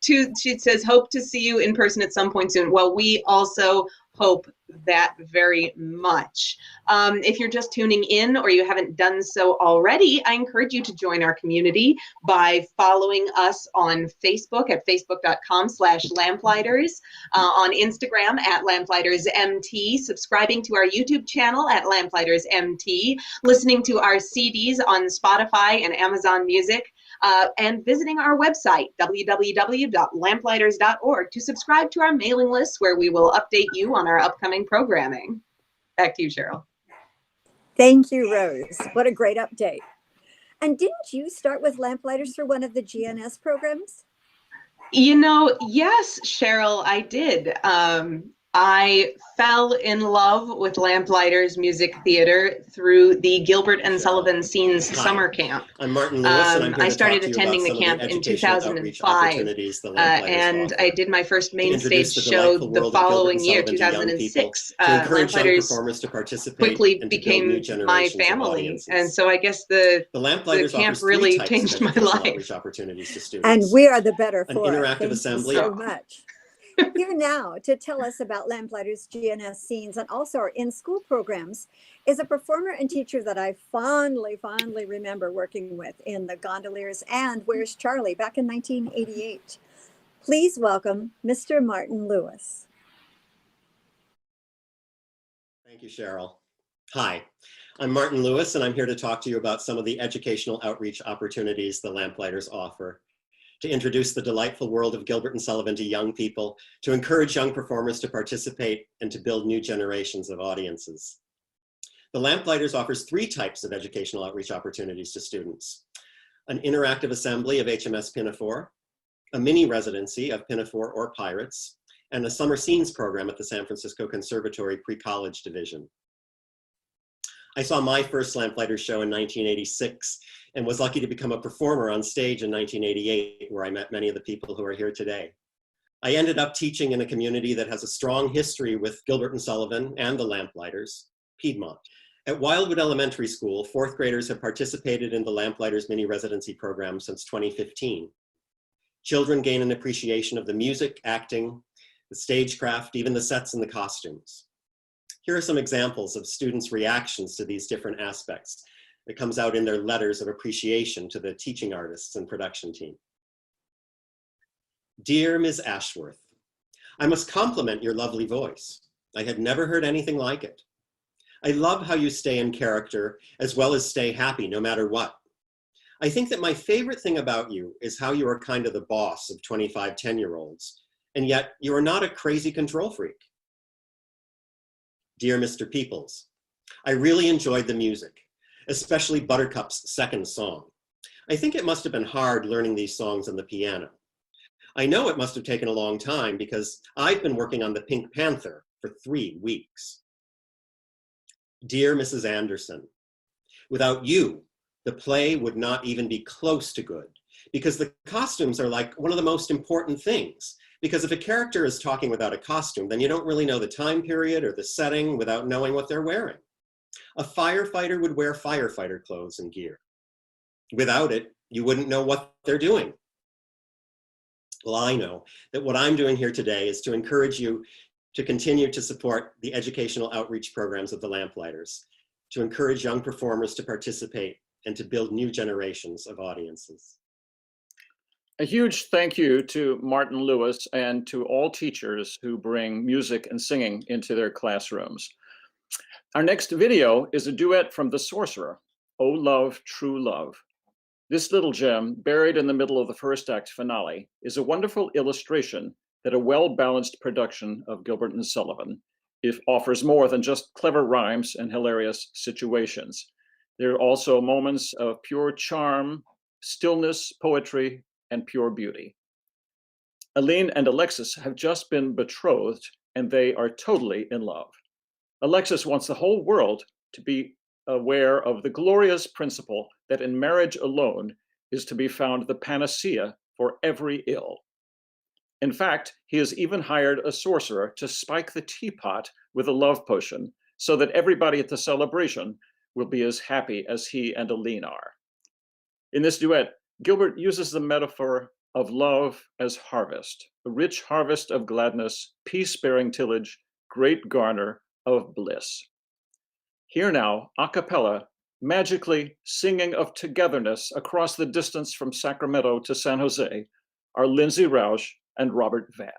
She says, hope to see you in person at some point soon. Well, we also hope that very much. If you're just tuning in or you haven't done so already, I encourage you to join our community by following us on Facebook at facebook.com/Lamplighters, on Instagram at LamplightersMT, subscribing to our YouTube channel at LamplightersMT, listening to our CDs on Spotify and Amazon Music, and visiting our website, www.lamplighters.org, to subscribe to our mailing list where we will update you on our upcoming programming. Back to you, Cheryl. Thank you, Rose. What a great update. And didn't you start with Lamplighters for one of the GNS programs? You know, yes, Cheryl, I did. I fell in love with Lamplighters Music Theater through the Gilbert and Sullivan Scenes Summer Camp. I'm Martin Lewis, and I'm here I to started talk to you attending about the camp in 2005, and I did my first main stage show the following year, 2006. Lamplighters quickly became my family, and so I guess the camp really changed my life. And we are the better for it. Interactive Thank assembly. you so much. Here now to tell us about Lamplighters GNS scenes and also our in-school programs is a performer and teacher that I fondly remember working with in the Gondoliers and Where's Charlie back in 1988. Please welcome Mr. Martin Lewis. Thank you, Cheryl. Hi, I'm Martin Lewis, and I'm here to talk to you about some of the educational outreach opportunities the Lamplighters offer, to introduce the delightful world of Gilbert and Sullivan to young people, to encourage young performers to participate, and to build new generations of audiences. The Lamplighters offers 3 types of educational outreach opportunities to students: an interactive assembly of HMS Pinafore, a mini residency of Pinafore or Pirates, and a summer scenes program at the San Francisco Conservatory Pre-College Division. I saw my first Lamplighters show in 1986 and was lucky to become a performer on stage in 1988, where I met many of the people who are here today. I ended up teaching in a community that has a strong history with Gilbert and Sullivan and the Lamplighters, Piedmont. At Wildwood Elementary School, 4th graders have participated in the Lamplighters mini residency program since 2015. Children gain an appreciation of the music, acting, the stagecraft, even the sets and the costumes. Here are some examples of students' reactions to these different aspects. It comes out in their letters of appreciation to the teaching artists and production team. Dear Ms. Ashworth, I must compliment your lovely voice. I had never heard anything like it. I love how you stay in character as well as stay happy no matter what. I think that my favorite thing about you is how you are kind of the boss of 25 10-year-olds, and yet you are not a crazy control freak. Dear Mr. Peoples, I really enjoyed the music, especially Buttercup's second song. I think it must have been hard learning these songs on the piano. I know it must have taken a long time because I've been working on the Pink Panther for 3 weeks. Dear Mrs. Anderson, without you, the play would not even be close to good because the costumes are like one of the most important things. Because if a character is talking without a costume, then you don't really know the time period or the setting without knowing what they're wearing. A firefighter would wear firefighter clothes and gear. Without it, you wouldn't know what they're doing. Well, I know that what I'm doing here today is to encourage you to continue to support the educational outreach programs of the Lamplighters, to encourage young performers to participate and to build new generations of audiences. A huge thank you to Martin Lewis and to all teachers who bring music and singing into their classrooms. Our next video is a duet from The Sorcerer, Oh Love, True Love. This little gem, buried in the middle of the first act finale, is a wonderful illustration that a well-balanced production of Gilbert and Sullivan offers more than just clever rhymes and hilarious situations. There are also moments of pure charm, stillness, poetry, and pure beauty. Aline and Alexis have just been betrothed, and they are totally in love. Alexis wants the whole world to be aware of the glorious principle that in marriage alone is to be found the panacea for every ill. In fact, he has even hired a sorcerer to spike the teapot with a love potion so that everybody at the celebration will be as happy as he and Aline are. In this duet, Gilbert uses the metaphor of love as harvest, a rich harvest of gladness, peace-bearing tillage, great garner of bliss. Here now, a cappella, magically singing of togetherness across the distance from Sacramento to San Jose, are Lindsay Roush and Robert Van.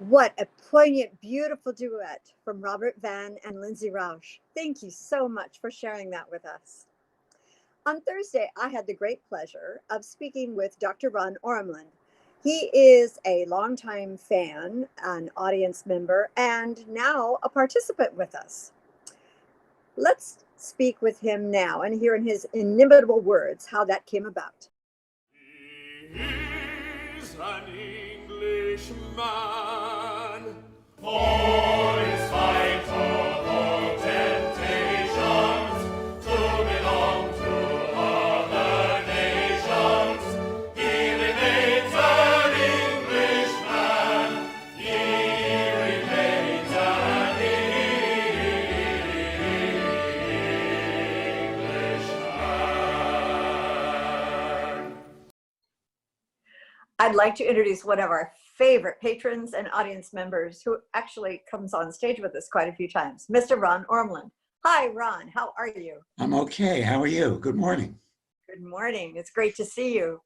What a poignant, beautiful duet from Robert Van and Lindsay Roush. Thank you so much for sharing that with us. On Thursday, I had the great pleasure of speaking with Dr. Ron Ormland. He is a longtime fan, an audience member, and now a participant with us. Let's speak with him now and hear in his inimitable words how that came about. He's an Englishman, for his fight of temptations to belong to other nations. He remains an Englishman. He remains an Englishman. I'd like to introduce one of our favorite patrons and audience members who actually comes on stage with us quite a few times, Mr. Ron Ormland. Hi, Ron. How are you? I'm okay. How are you? Good morning. Good morning. It's great to see you.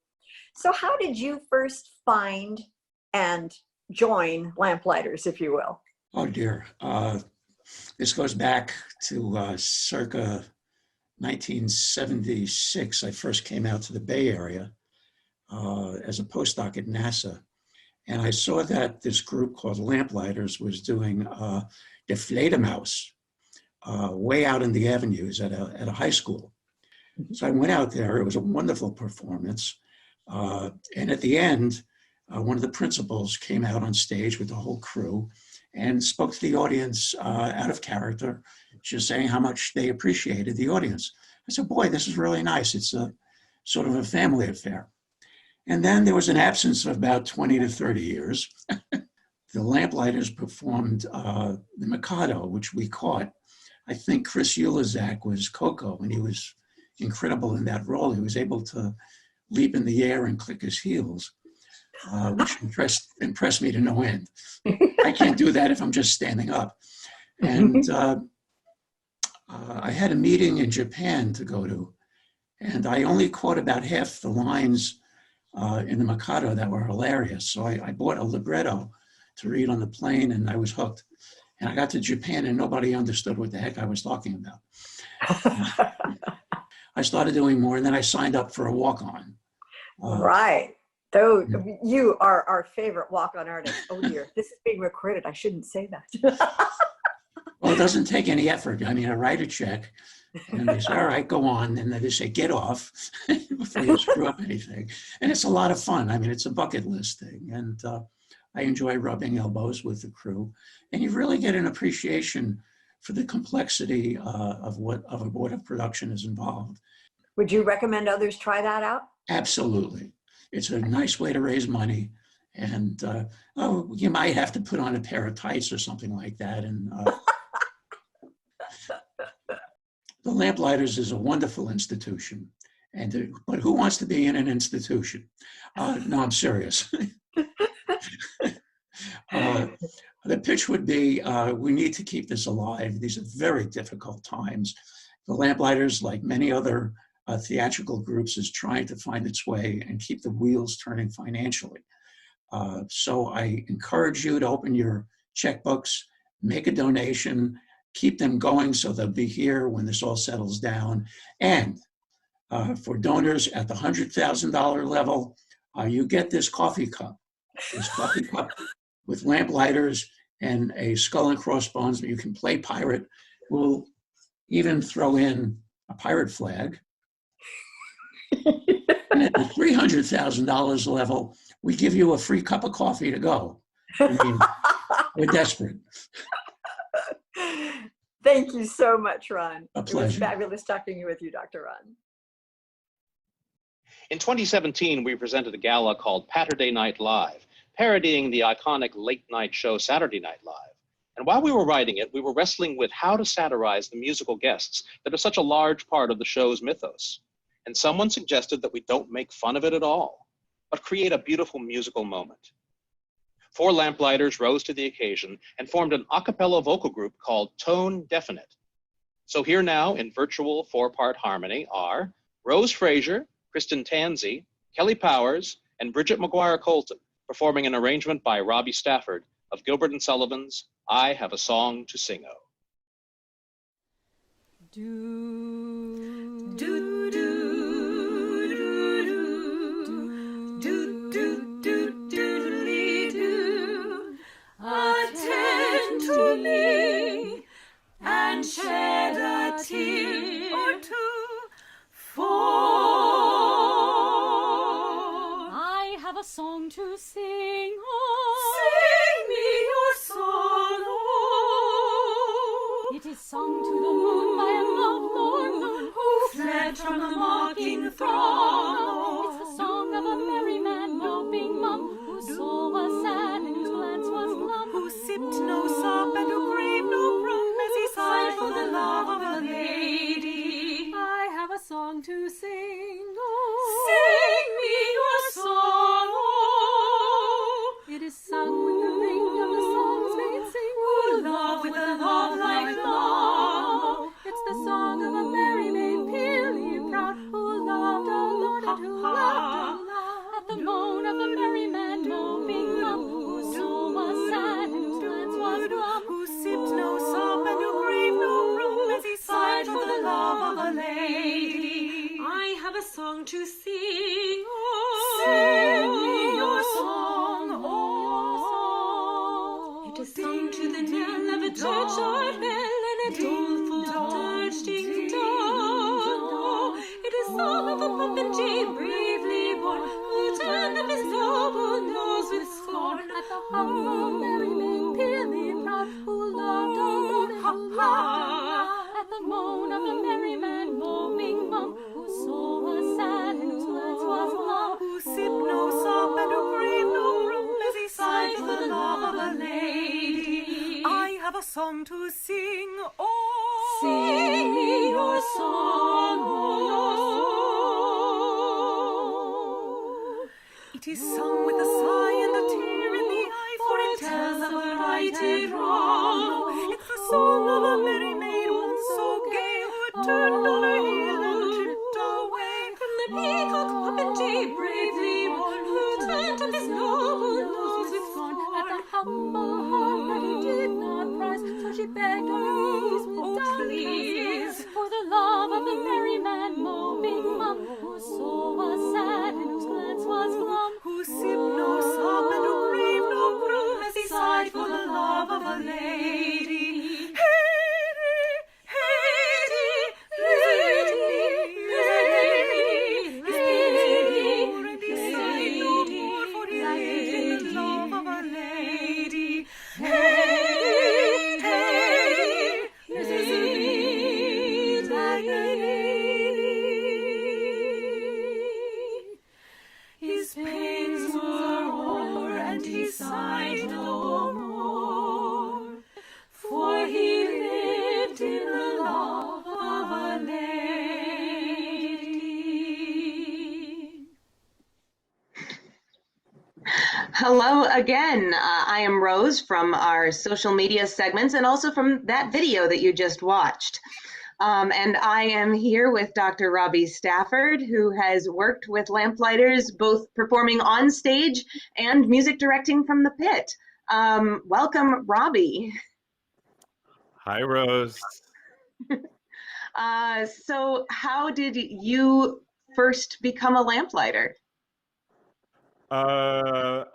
So how did you first find and join Lamplighters, if you will? Oh, dear. This goes back to circa 1976. I first came out to the Bay Area as a postdoc at NASA. And I saw that this group called Lamplighters was doing the Fledermaus way out in the avenues at a high school. So I went out there. It was a wonderful performance. And at the end, one of the principals came out on stage with the whole crew and spoke to the audience out of character, just saying how much they appreciated the audience. I said, boy, this is really nice. It's a sort of a family affair. And then there was an absence of about 20 to 30 years. The Lamplighters performed the Mikado, which we caught. I think Chris Ulazak was Coco, and he was incredible in that role. He was able to leap in the air and click his heels. which impressed me to no end. I can't do that if I'm just standing up. And I had a meeting in Japan to go to, and I only caught about half the lines in the Mikado that were hilarious. So I bought a libretto to read on the plane, and I was hooked. And I got to Japan and nobody understood what the heck I was talking about. I started doing more, and then I signed up for a walk-on. Right. Though you are our favorite walk-on artist. Oh dear, this is being recorded. I shouldn't say that. Well, it doesn't take any effort. I mean, I write a check and they say, all right, go on. And then they say, get off before you screw up anything. And it's a lot of fun. I mean, it's a bucket list thing. And I enjoy rubbing elbows with the crew. And you really get an appreciation for the complexity of what a production is involved. Would you recommend others try that out? Absolutely. It's a nice way to raise money. And you might have to put on a pair of tights or something like that. And the Lamplighters is a wonderful institution. But who wants to be in an institution? No, I'm serious. The pitch would be, we need to keep this alive. These are very difficult times. The Lamplighters, like many other theatrical groups, is trying to find its way and keep the wheels turning financially. So I encourage you to open your checkbooks, make a donation, keep them going so they'll be here when this all settles down. And for donors at the $100,000 level, you get this coffee cup. This coffee cup with Lamplighters and a skull and crossbones. You can play pirate. We'll even throw in a pirate flag. And at the $300,000 level, we give you a free cup of coffee to go. I mean, we're desperate. Thank you so much, Ron. A It was pleasure. fabulous talking with you, Dr. Ron. In 2017, we presented a gala called Patterday Night Live, parodying the iconic late-night show Saturday Night Live. And while we were writing it, we were wrestling with how to satirize the musical guests that are such a large part of the show's mythos. And someone suggested that we don't make fun of it at all, but create a beautiful musical moment. 4 Lamplighters rose to the occasion and formed an a cappella vocal group called Tone Definite. So here now in virtual 4-part harmony are Rose Frazier, Kristen Tansey, Kelly Powers, and Bridget McGuire Colton, performing an arrangement by Robbie Stafford of Gilbert and Sullivan's I Have a Song to Sing-O. Attend to me and shed a tear or two, for I have a song to sing. Oh, sing me your song. Oh, it is sung to the moon by a lovelorn who fled from the mocking throng. It's the song of a merry man moping mum, whose soul was sad and whose glance was glum, who sipped no sop and who craved no crumb as he sighed for the love of a lady. I have a song to sing. Oh, sing me your song. Oh, it is sung with the ring of the songs made sing, who love with a love lifelong. It's the song of a merry maid, peerly proud, who loved a lord and who loved a love. At the moan of the merry man moping mum, whose soul was sad and whose glance was glum, who sipped no sop and who craved no rum as he sighed for the love of a lady. I have a song to sing. Oh, sing me your song. Oh, it is sung to the knell of a churchyard bell and a doleful dirge ding dong. Oh, it is song of a popinjay bravely born, who turned up his noble nose with scorn at the hum of merry maid, peerly proud, who loved a lord and who loved a love. At the moan of a merry man moping mum, whose soul was sad and whose glance was glum, who sipped no sop and who craved no rum as he sighed for the love of a lady. I have a song to sing. Oh, sing me your song. Oh, 'Tis sung with a sigh and a tear in the eye, for it tells of a righted wrong. It's the song of a merry maid once so gay, who had turned on her heel and tripped away from the peacock puppetry bravely born, who turned up his noble nose with scorn at the humble heart that he did not prize. So she begged her please, with downcast, for the love of the merry man moping mum, who soul was sad and whose glance was glum, who sipped no sop and who craved no crumb, as he sighed for the love of a lady. His pains were o'er, and he sighed no more, for he lived in the love of a lady. Hello again. I am Rose from our social media segments and also from that video that you just watched. And I am here with Dr. Robbie Stafford, who has worked with Lamplighters, both performing on stage and music directing from the pit. Welcome, Robbie. Hi, Rose. So how did you first become a Lamplighter? 11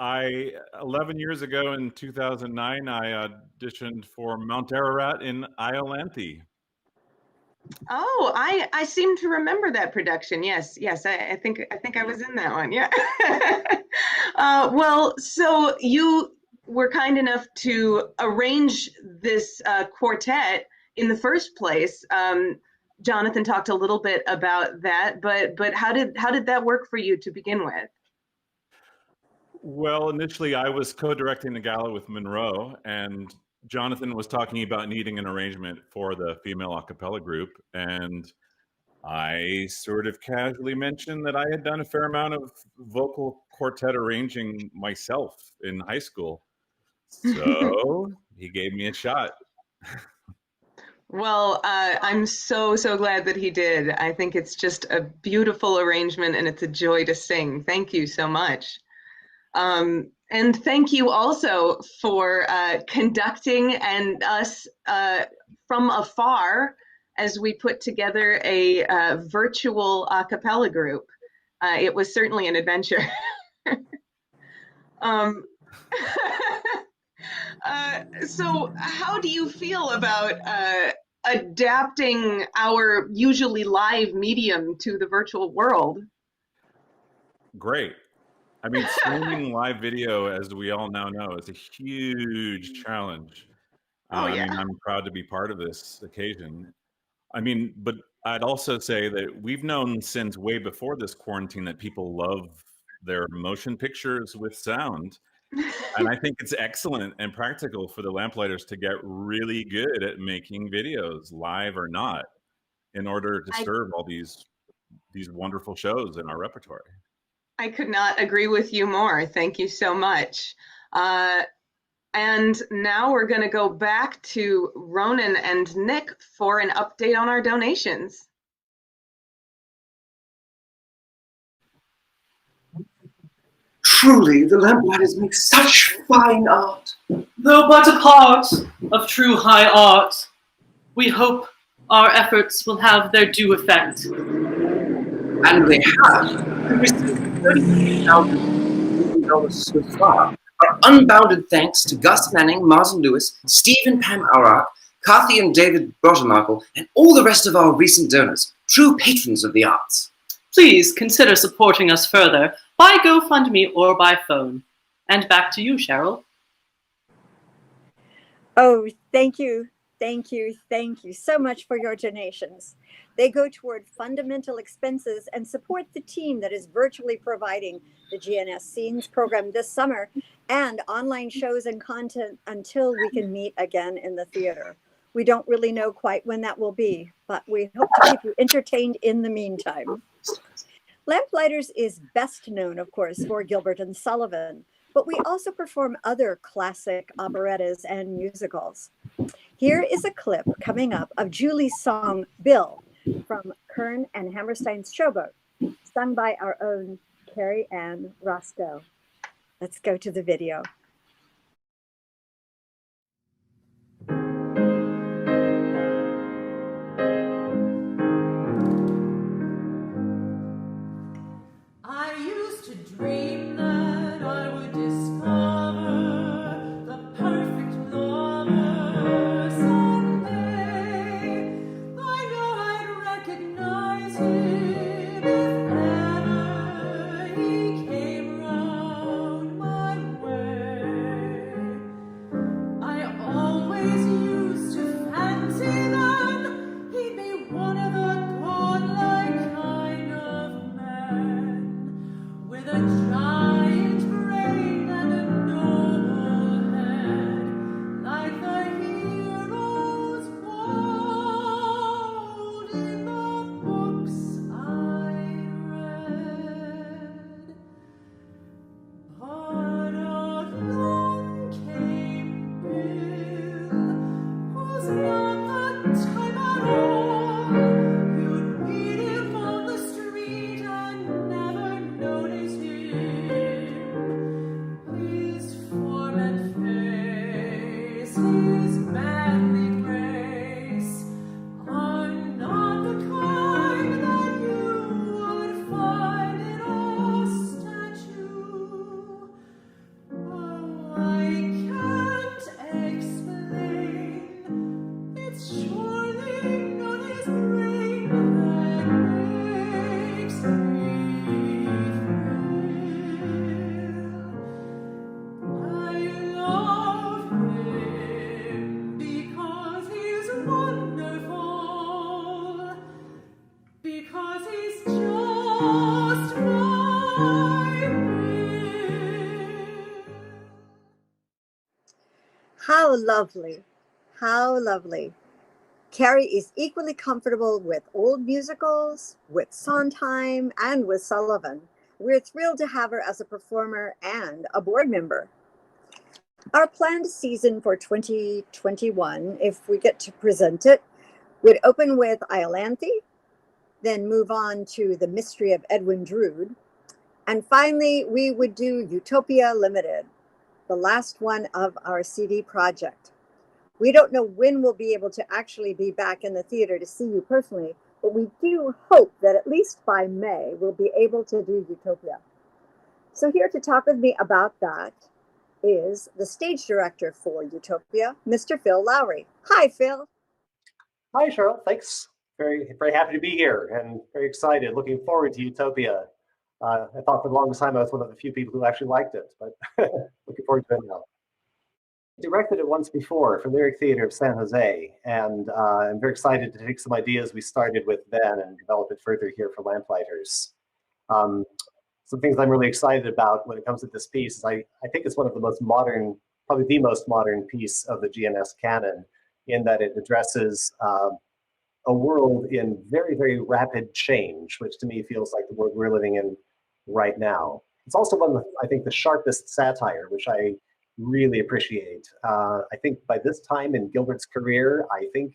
years ago in 2009, I auditioned for Mount Ararat in Iolanthe. Oh, I seem to remember that production. Yes, I think I was in that one. Yeah. Well, so you were kind enough to arrange this quartet in the first place. Jonathan talked a little bit about that, but how did that work for you to begin with? Well, initially I was co-directing the gala with Monroe, and Jonathan was talking about needing an arrangement for the female a cappella group, and I sort of casually mentioned that I had done a fair amount of vocal quartet arranging myself in high school. So he gave me a shot. Well, I'm so glad that he did. I think it's just a beautiful arrangement and it's a joy to sing. Thank you so much. And thank you also for conducting and us from afar as we put together a virtual a cappella group. It was certainly an adventure. So how do you feel about adapting our usually live medium to the virtual world? Great. I mean, streaming live video, as we all now know, is a huge challenge. Oh, yeah. I mean, I'm proud to be part of this occasion. I mean, but I'd also say that we've known since way before this quarantine that people love their motion pictures with sound. And I think it's excellent and practical for the Lamplighters to get really good at making videos, live or not, in order to serve all these wonderful shows in our repertoire. I could not agree with you more. Thank you so much. And now we're going to go back to Ronan and Nick for an update on our donations. Truly, the Lamplighters make such fine art. Though but a part of true high art, we hope our efforts will have their due effect. And they have. We've received $30,000 so far. Our unbounded thanks to Gus Manning, Martin Lewis, Steve and Pam Auerbach, Kathy and David Brottermarkle, and all the rest of our recent donors, true patrons of the arts. Please consider supporting us further by GoFundMe or by phone. And back to you, Cheryl. Oh, thank you so much for your donations. They go toward fundamental expenses and support the team that is virtually providing the GNS Scenes program this summer and online shows and content until we can meet again in the theater. We don't really know quite when that will be, but we hope to keep you entertained in the meantime. Lamplighters is best known, of course, for Gilbert and Sullivan, but we also perform other classic operettas and musicals. Here is a clip coming up of Julie's song, Bill, from Kern and Hammerstein's Showboat, sung by our own Carrie Ann Roscoe. Let's go to the video. I used to dream that I would discover the perfect lover someday. I know I'd recognize him if ever he came round my way. I always used to fancy that he'd be one of the godlike kind of men, with a giant brain and a noble head, like the heroes bold in the books I read. But along came Bill, who's not the type at all. You'd meet him on the street and never notice him. His form and face, his manly grace, are not the kind that you would find in a statue. Oh, I can't explain. It's surely not his brain that makes me thrill. I love him because he's wonderful, because he's just my Bill. How lovely, how lovely. Carrie is equally comfortable with old musicals, with Sondheim, and with Sullivan. We're thrilled to have her as a performer and a board member. Our planned season for 2021, if we get to present it, would open with Iolanthe, then move on to The Mystery of Edwin Drood, and finally we would do Utopia Limited, the last one of our CD project. We don't know when we'll be able to actually be back in the theater to see you personally, but we do hope that at least by May we'll be able to do Utopia. So here to talk with me about that is the stage director for Utopia, Mr. Phil Lowry. Hi, Phil. Hi, Cheryl. Thanks. Very, very happy to be here and very excited. Looking forward to Utopia. I thought for the longest time I was one of the few people who actually liked it, but looking forward to it now. I directed it once before for Lyric Theater of San Jose, and I'm very excited to take some ideas we started with then and develop it further here for Lamplighters. Some things I'm really excited about when it comes to this piece is I think it's one of the most modern, probably the most modern piece of the GNS canon, in that it addresses a world in very, very rapid change, which to me feels like the world we're living in right now. It's also one of, I think, the sharpest satire, which I really appreciate. I think by this time in Gilbert's career, I think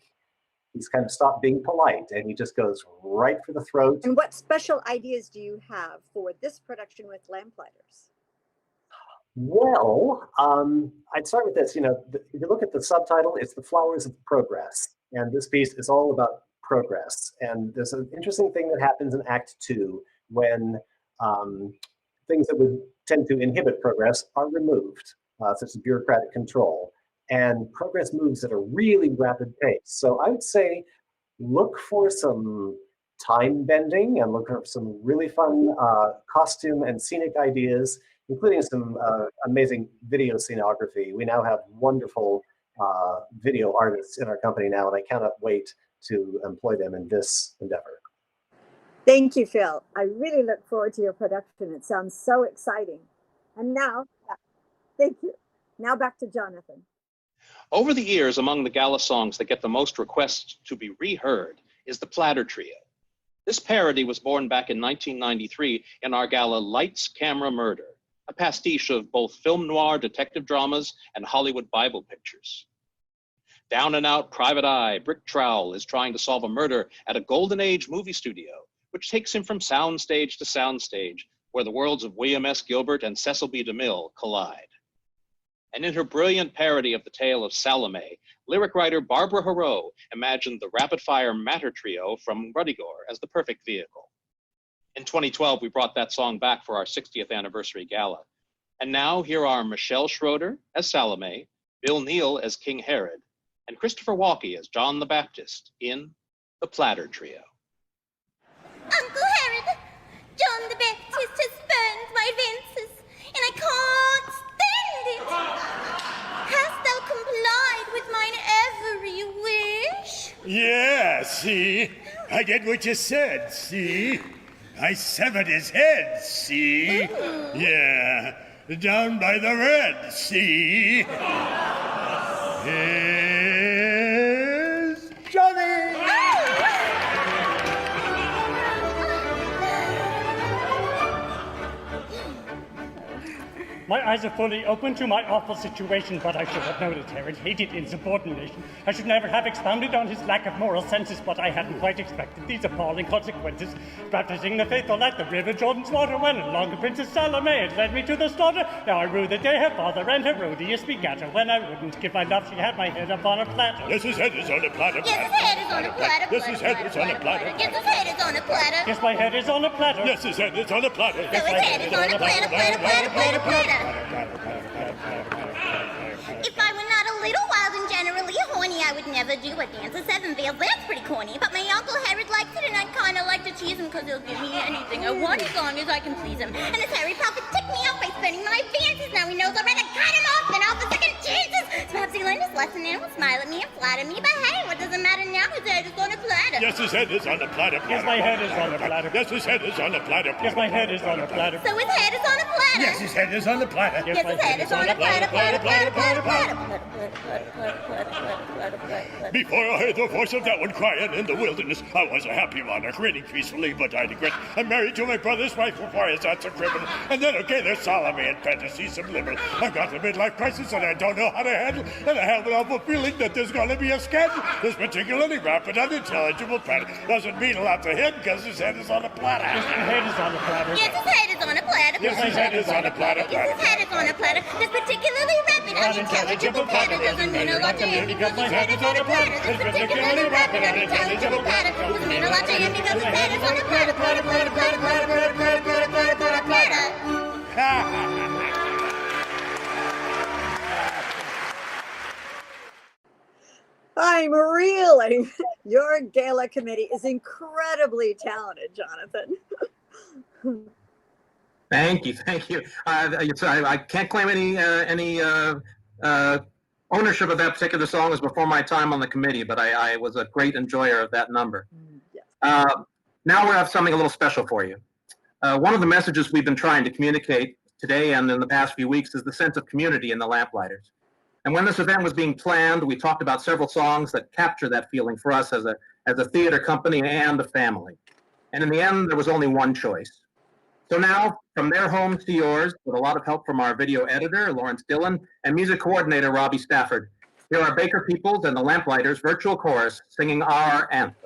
he's kind of stopped being polite and he just goes right for the throat. And what special ideas do you have for this production with Lamplighters? Well, I'd start with this. You know, if you look at the subtitle, it's The Flowers of Progress. And this piece is all about progress. And there's an interesting thing that happens in Act 2 when things that would tend to inhibit progress are removed, such as bureaucratic control. And progress moves at a really rapid pace. So I would say look for some time bending and look for some really fun costume and scenic ideas, including some amazing video scenography. We now have wonderful video artists in our company now, and I cannot wait to employ them in this endeavor. Thank you, Phil. I really look forward to your production. It sounds so exciting. And now, thank you. Now back to Jonathan. Over the years, among the Galas songs that get the most requests to be reheard is the Platter Trio. This parody was born back in 1993 in our gala Lights, Camera, Murder, a pastiche of both film noir detective dramas and Hollywood Bible pictures. Down and out private eye Brick Trowell is trying to solve a murder at a golden age movie studio, which takes him from soundstage to soundstage, where the worlds of William S. Gilbert and Cecil B. DeMille collide. And in her brilliant parody of the tale of Salome, lyric writer Barbara Herreau imagined the rapid-fire Matter Trio from Ruddigore as the perfect vehicle. In 2012, we brought that song back for our 60th anniversary gala. And now here are Michelle Schroeder as Salome, Bill Neal as King Herod, and Christopher Walken as John the Baptist in The Platter Trio. Uncle Herod, John the Baptist has spurned my advances, and I can't stand it. Hast thou complied with mine every wish? Yeah, see? I did what you said, see? I severed his head, see? Ooh. Yeah, down by the red, see? Here's Johnny! My eyes are fully open to my awful situation, but I should have known it, Herod hated insubordination. I should never have expounded on his lack of moral senses, but I hadn't quite expected these appalling consequences. Baptizing the faithful at the river Jordan's water, when along the Princess Salome it led me to the slaughter. Now I rue the day her father and Herodias begat her. When I wouldn't give my love, she had my head up on a platter. Yes, his head is on a platter. Yes, his head is on a platter. Yes, his head is on a platter. Yes, his head is on a platter. Yes, my head is on a platter. Yes, his head is on a platter. So his head is on a platter, platter, platter, platter, platter. If I were not a little wild and generally horny, I would never do a dance of seven veils. That's pretty corny. But my Uncle Herod likes it, and I'd kind of like to tease him because he'll give me anything I want as long as I can please him. And this Harry Prophet ticked me off by spending my advances. Now he knows I'd rather cut him off than offer second chances. So perhaps he learned his lesson and will smile at me and flatter me. But hey, what does it matter now? His head is on a platter. Yes, his head is on a platter. Yes, my head is on a platter. Yes, his head is on a platter. Yes, my head is on a platter. So his head is on a platter. Yes, his head is on a platter. Yes, his head is on a platter, platter, platter, platter, platter. Before I heard the voice of that one crying in the wilderness, I was a happy monarch, reigning peacefully, but I digress. I'm married to my brother's wife before his aunt's a criminal. And then, okay, there's Salome and fantasy subliminal. I've got a midlife crisis and I don't know how to handle, and I have an awful feeling that there's gonna be a scandal. This particularly rapid, unintelligible pattern doesn't mean a lot to him because his head is on a platter. Yes, his head is on a platter. Yes, his head is on a platter. Yes, his head is on a platter. Yes, his head is on a platter. This particularly rapid, unintelligible pattern doesn't mean a lot to him because his head is on a platter. This particularly rapid, unintelligible pattern doesn't mean a lot to him because his head is on a platter, platter, platter, platter, platter, platter, platter, platter, platter, platter, platter. I'm reeling. Your gala committee is incredibly talented, Jonathan. Thank you, thank you. I can't claim any ownership of that particular song. It was before my time on the committee, but I was a great enjoyer of that number. Yes. Now we have something a little special for you. One of the messages we've been trying to communicate today and in the past few weeks is the sense of community in the Lamplighters. And when this event was being planned, we talked about several songs that capture that feeling for us as a theater company and a family. And in the end, there was only one choice. So now, from their homes to yours, with a lot of help from our video editor, Lawrence Dillon, and music coordinator, Robbie Stafford, here are Baker Peoples and the Lamplighters Virtual Chorus singing our anthem.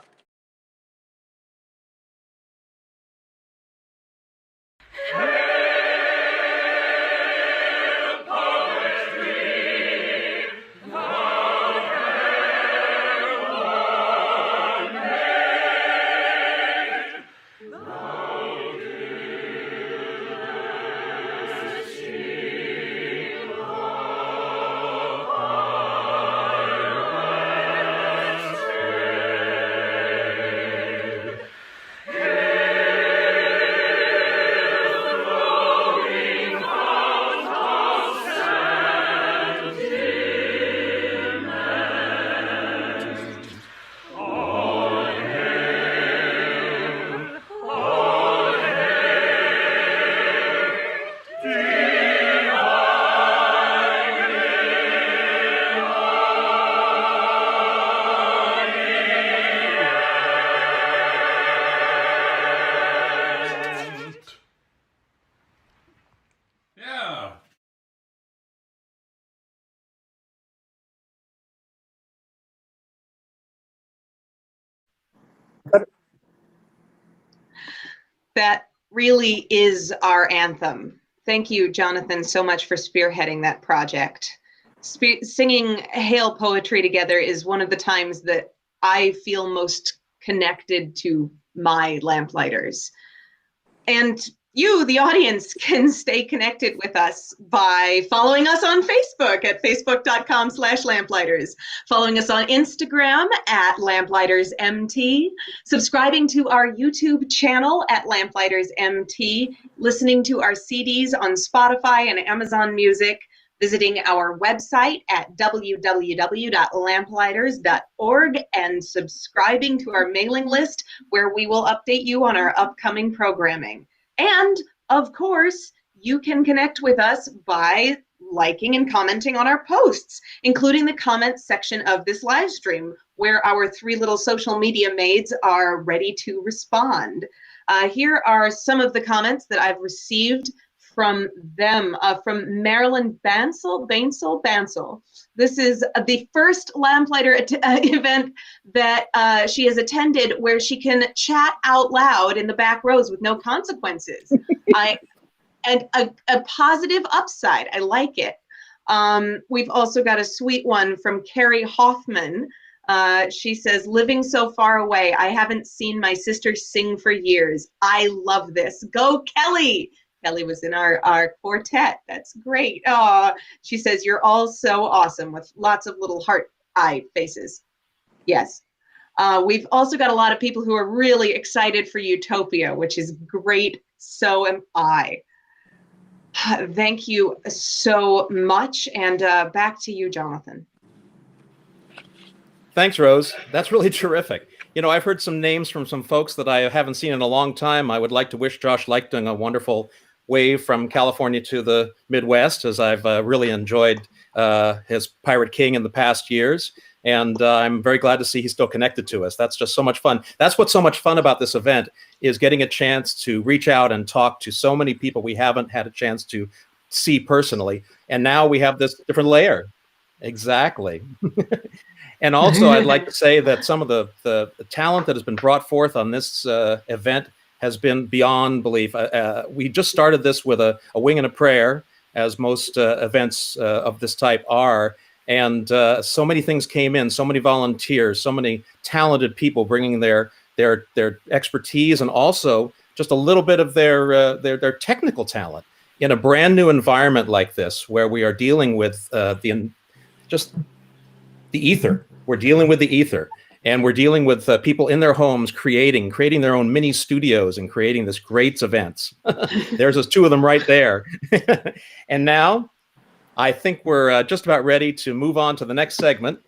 That really is our anthem. Thank you, Jonathan, so much for spearheading that project. Singing Hail poetry together is one of the times that I feel most connected to my Lamplighters. And you, the audience, can stay connected with us by following us on Facebook at facebook.com/Lamplighters, following us on Instagram at LamplightersMT, subscribing to our YouTube channel at LamplightersMT, listening to our CDs on Spotify and Amazon Music, visiting our website at www.lamplighters.org, and subscribing to our mailing list where we will update you on our upcoming programming. And of course, you can connect with us by liking and commenting on our posts, including the comments section of this live stream, where our 3 little social media maids are ready to respond. Here are some of the comments that I've received from them, from Marilyn Bansell. This is the first Lamplighter event that she has attended where she can chat out loud in the back rows with no consequences. And a positive upside. I like it. We've also got a sweet one from Carrie Hoffman. She says, living so far away, I haven't seen my sister sing for years. I love this. Go Kelly! Kelly was in our quartet. That's great. She says, you're all so awesome, with lots of little heart eye faces. Yes. We've also got a lot of people who are really excited for Utopia, which is great. So am I. Thank you so much. And back to you, Jonathan. Thanks, Rose. That's really terrific. You know, I've heard some names from some folks that I haven't seen in a long time. I would like to wish Josh Leichting a wonderful wave from California to the Midwest, as I've really enjoyed his Pirate King in the past years. And I'm very glad to see he's still connected to us. That's just so much fun. That's what's so much fun about this event, is getting a chance to reach out and talk to so many people we haven't had a chance to see personally. And now we have this different layer. Exactly. And also, I'd like to say that some of the talent that has been brought forth on this event has been beyond belief. We just started this with a wing and a prayer, as most events of this type are. And so many things came in, so many volunteers, so many talented people bringing their expertise, and also just a little bit of their technical talent in a brand new environment like this, where we are dealing with the ether. We're dealing with the ether, and we're dealing with people in their homes creating their own mini studios and creating this great events. There's those 2 of them right there. And now I think we're just about ready to move on to the next segment.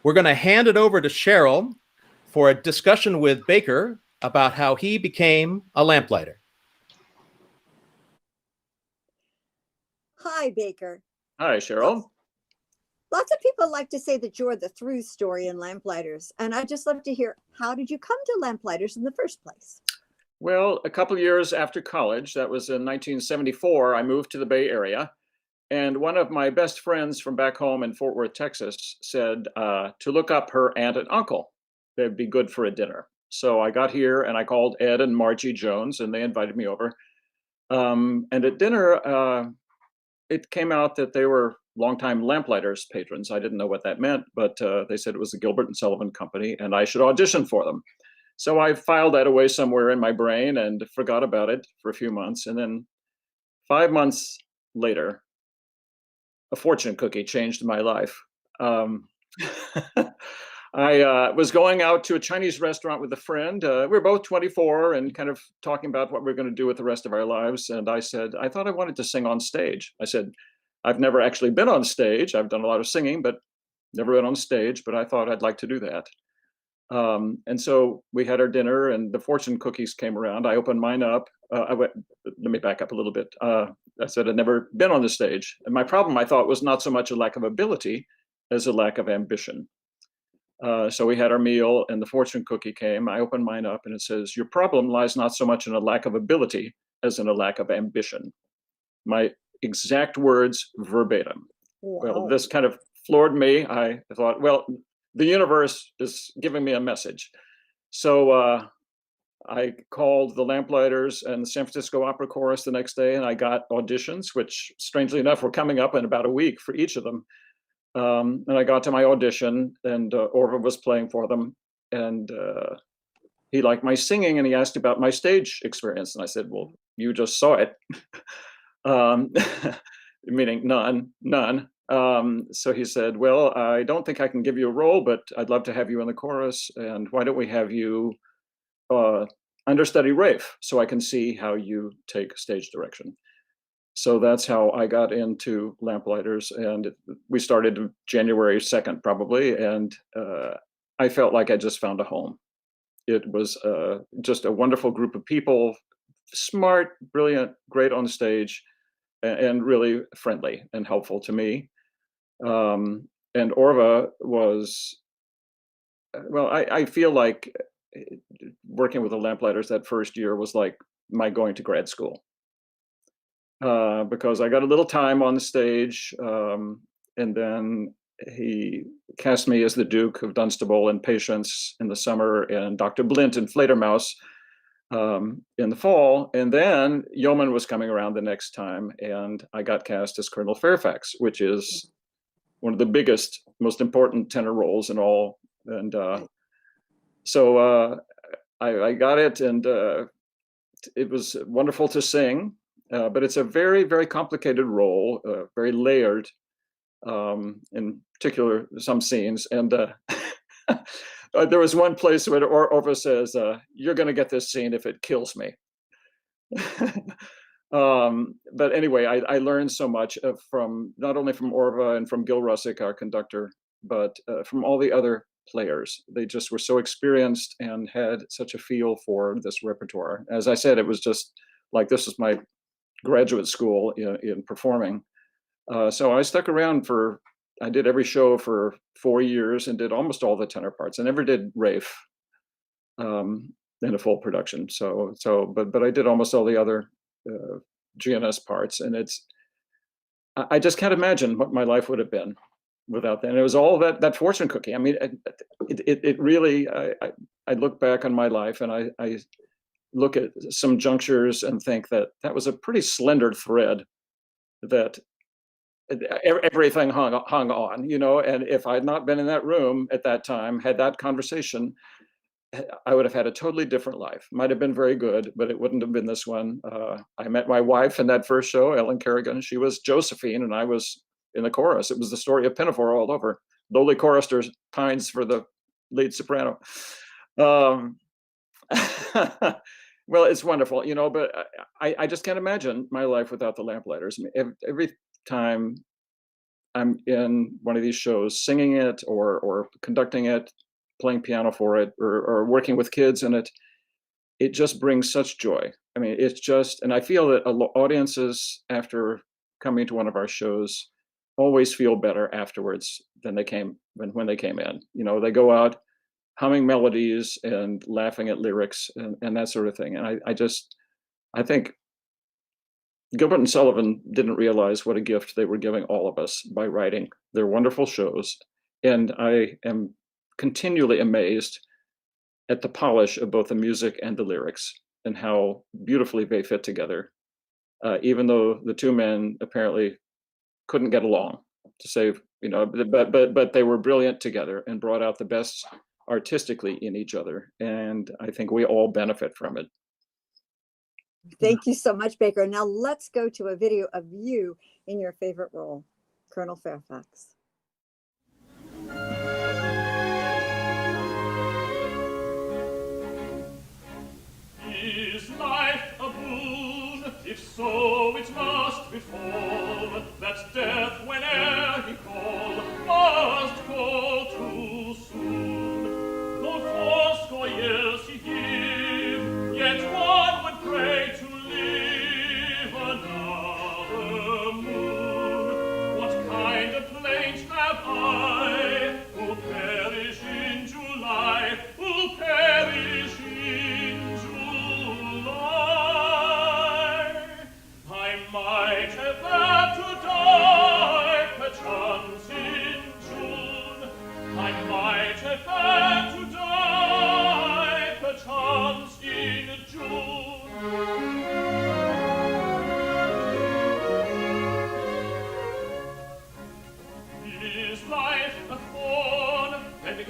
We're going to hand it over to Cheryl for a discussion with Baker about how he became a lamplighter. Hi, Baker. Hi, Cheryl. Lots of people like to say that you're the through story in Lamplighters, and I'd just love to hear, how did you come to Lamplighters in the first place? Well, a couple years after college, that was in 1974, I moved to the Bay Area. And one of my best friends from back home in Fort Worth, Texas, said to look up her aunt and uncle. They'd be good for a dinner. So I got here and I called Ed and Margie Jones, and they invited me over. And at dinner, it came out that they were longtime Lamplighters patrons. I didn't know what that meant, but they said it was the Gilbert and Sullivan Company, and I should audition for them. So I filed that away somewhere in my brain and forgot about it for a few months. And then 5 months later, a fortune cookie changed my life. I was going out to a Chinese restaurant with a friend. We were both 24 and kind of talking about what we we're going to do with the rest of our lives. And I said, I thought I wanted to sing on stage. I said, I've never actually been on stage. I've done a lot of singing, but never been on stage, but I thought I'd like to do that. And so we had our dinner and the fortune cookies came around. I opened mine up. Let me back up a little bit. I said I'd never been on the stage. And my problem, I thought, was not so much a lack of ability as a lack of ambition. So we had our meal and the fortune cookie came. I opened mine up and it says, your problem lies not so much in a lack of ability as in a lack of ambition. My exact words verbatim. Wow. Well, this kind of floored me. I thought, well, the universe is giving me a message. So I called the Lamplighters and the San Francisco Opera Chorus the next day, and I got auditions, which strangely enough were coming up in about a week for each of them. And I got to my audition, and Orva was playing for them, and he liked my singing, and he asked about my stage experience, and I said, "Well, you just saw it," meaning none. So he said, "Well, I don't think I can give you a role, but I'd love to have you in the chorus, and why don't we have you understudy Rafe so I can see how you take stage direction." So that's how I got into Lamplighters, and we started January 2nd probably, and I felt like I just found a home. It was just a wonderful group of people, smart, brilliant, great on stage, and really friendly and helpful to me. And Orva was, well, I feel like working with the Lamplighters that first year was like my going to grad school, because I got a little time on the stage, and then he cast me as the Duke of Dunstable in Patience in the summer, and Dr. Blint in Fledermaus in the fall. And then Yeoman was coming around the next time, and I got cast as Colonel Fairfax, which is one of the biggest, most important tenor roles in all. And so I got it, and it was wonderful to sing, but it's a very, very complicated role, very layered, in particular some scenes. And there was one place where Orva says, "You're going to get this scene if it kills me." But anyway, I learned so much from not only from Orva and from Gil Russick, our conductor, but from all the other players. They just were so experienced and had such a feel for this repertoire. As I said, it was just like this was my graduate school in performing. So I stuck around I did every show for 4 years and did almost all the tenor parts. I never did Rafe in a full production. But I did almost all the other GNS parts, and I just can't imagine what my life would have been without that. And it was all that fortune cookie. I mean, it really, I look back on my life, and I look at some junctures and think that was a pretty slender thread that everything hung on, and if I had not been in that room at that time, had that conversation, I would have had a totally different life. Might have been very good, but it wouldn't have been this one. I met my wife in that first show, Ellen Kerrigan. She was Josephine, and I was in the chorus. It was the story of Pinafore all over. Lowly chorister pines for the lead soprano. Well, it's wonderful, but I just can't imagine my life without the Lamplighters. I mean, every time I'm in one of these shows, singing it or conducting it, playing piano for it, or working with kids in it, it just brings such joy. I mean, it's just, and I feel that audiences after coming to one of our shows always feel better afterwards than they came when they came in. They go out humming melodies and laughing at lyrics and that sort of thing. And I think Gilbert and Sullivan didn't realize what a gift they were giving all of us by writing their wonderful shows. And I am continually amazed at the polish of both the music and the lyrics and how beautifully they fit together, even though the two men apparently couldn't get along, to say, but they were brilliant together and brought out the best artistically in each other. And I think we all benefit from it. Thank you so much, Baker. Now let's go to a video of you in your favorite role, Colonel Fairfax. Is life a boon? If so, it must befall, that death, whene'er he call, must call too soon. Though fourscore years he give, yet one would pray to live another moon. What kind of plaint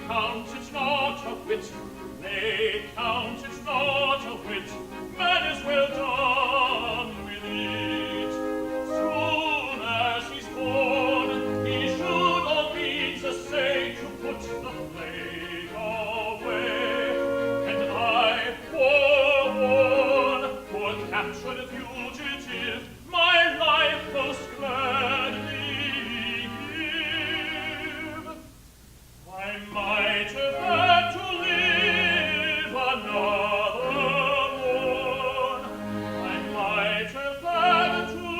count it not a whit, maid, count it not a whit, man is well done with it. Soon as he's born, he should all needs essay to put the plague away. And I, forewarn, poor captured fugitive, my life most gladly give. I might have had to live another morn. I might have had to live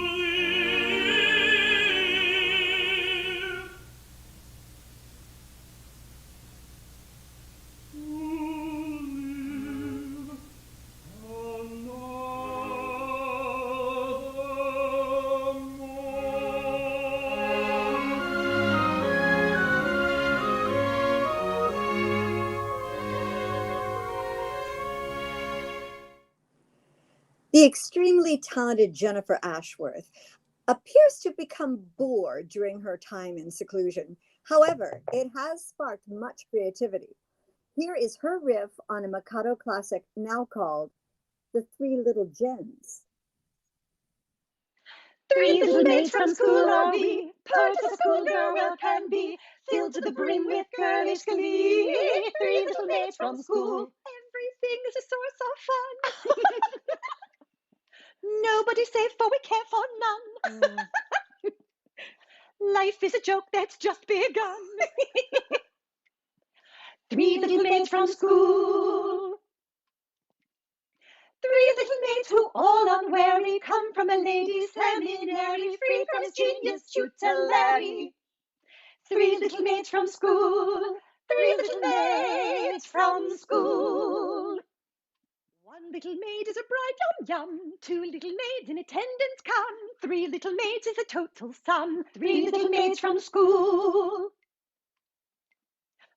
The extremely talented Jennifer Ashworth appears to have become bored during her time in seclusion. However, it has sparked much creativity. Here is her riff on a Mikado classic now called The Three Little Gens. Three little maids from school are we, pert as a schoolgirl well can be, filled to the brim with girlish glee. Three little maids from school, everything is a source of fun. Nobody's safe, for we care for none. Life is a joke that's just begun. Three little maids from school. Three little maids who all unwary come from a lady's seminary, free from his genius tutelary. Three little maids from school. Three little maids from school. One little maid is a bride, yum yum. Two little maids in attendance come. Three little maids is a total sum. Three little maids from school.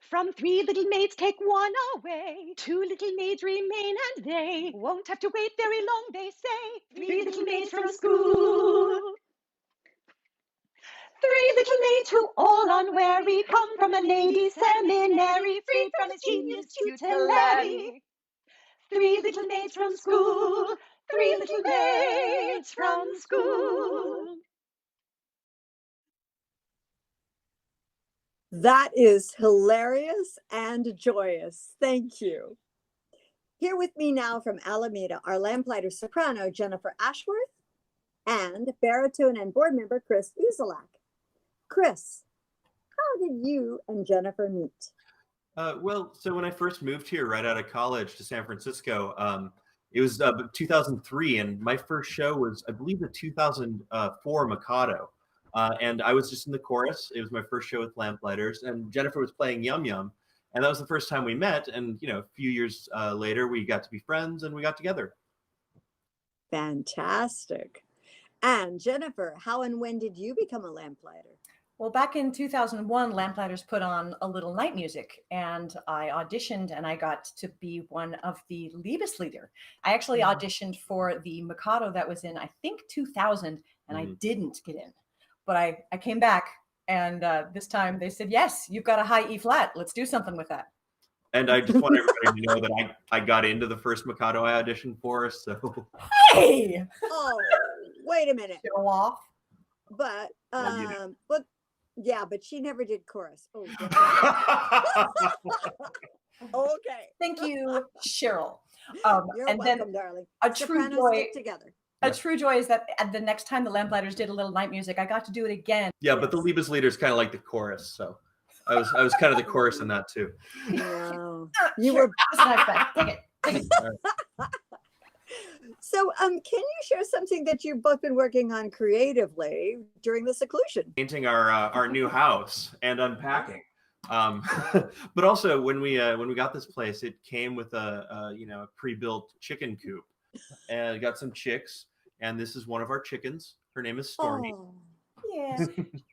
From three little maids take one away. Two little maids remain and they won't have to wait very long, they say. Three little maids from school. Three little maids who all unwary come from a lady's seminary, free from his genius tutelary. Three little maids from school. Three little maids from school. That is hilarious and joyous. Thank you. Here with me now from Alameda are Lamplighter soprano Jennifer Ashworth and baritone and board member Chris Uzelak. Chris, how did you and Jennifer meet? Well, so when I first moved here right out of college to San Francisco, it was 2003, and my first show was, I believe, the 2004 Mikado. And I was just in the chorus. It was my first show with Lamplighters, and Jennifer was playing Yum Yum. And that was the first time we met. And, you know, a few years later, we got to be friends and we got together. Fantastic. And Jennifer, how and when did you become a Lamplighter? Well, back in 2001, Lamplighters put on a little night music, and I auditioned, and I got to be one of the Liebeslieder. I actually auditioned for the Mikado that was in, I think, 2000, and I didn't get in. But I came back, and this time they said, yes, you've got a high E flat. Let's do something with that. And I just want everybody to know that I got into the first Mikado I auditioned for, so. Hey! Oh, wait a minute. Show off. But, but she never did chorus. Oh, okay. Thank you, Cheryl. You're and welcome, then darling. a true Sopranos joy. stick together. A true joy is that at the next time the Lamplighters did a little night music, I got to do it again. Yeah, but the Liebeslieder is kind of like the chorus, so I was kind of the chorus in that too. No, you were. Take it. So, can you share something that you've both been working on creatively during the seclusion? Painting our new house and unpacking. But also when we got this place, it came with a pre-built chicken coop, and got some chicks. And this is one of our chickens. Her name is Stormy. Oh, yeah,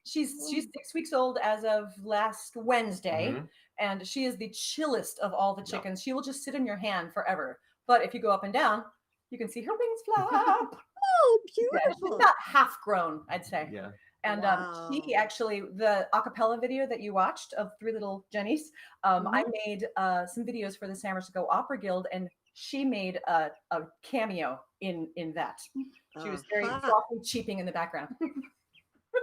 she's 6 weeks old as of last Wednesday, and she is the chillest of all the chickens. She will just sit in your hand forever. But if you go up and down, you can see her wings flap. Oh, beautiful! Yeah, she's about half grown, I'd say. Yeah. And he actually, the a cappella video that you watched of Three Little Jennies, I made some videos for the San Francisco Opera Guild, and she made a cameo in that. She was very softly cheeping in the background.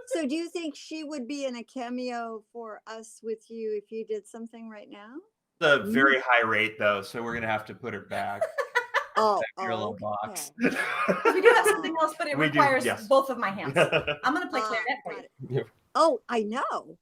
So do you think she would be in a cameo for us with you if you did something right now? It's a very high rate, though, so we're going to have to put her back. Oh, your little box. We do have something else, but it requires both of my hands. I'm going to play clarinet for you. Oh, I know.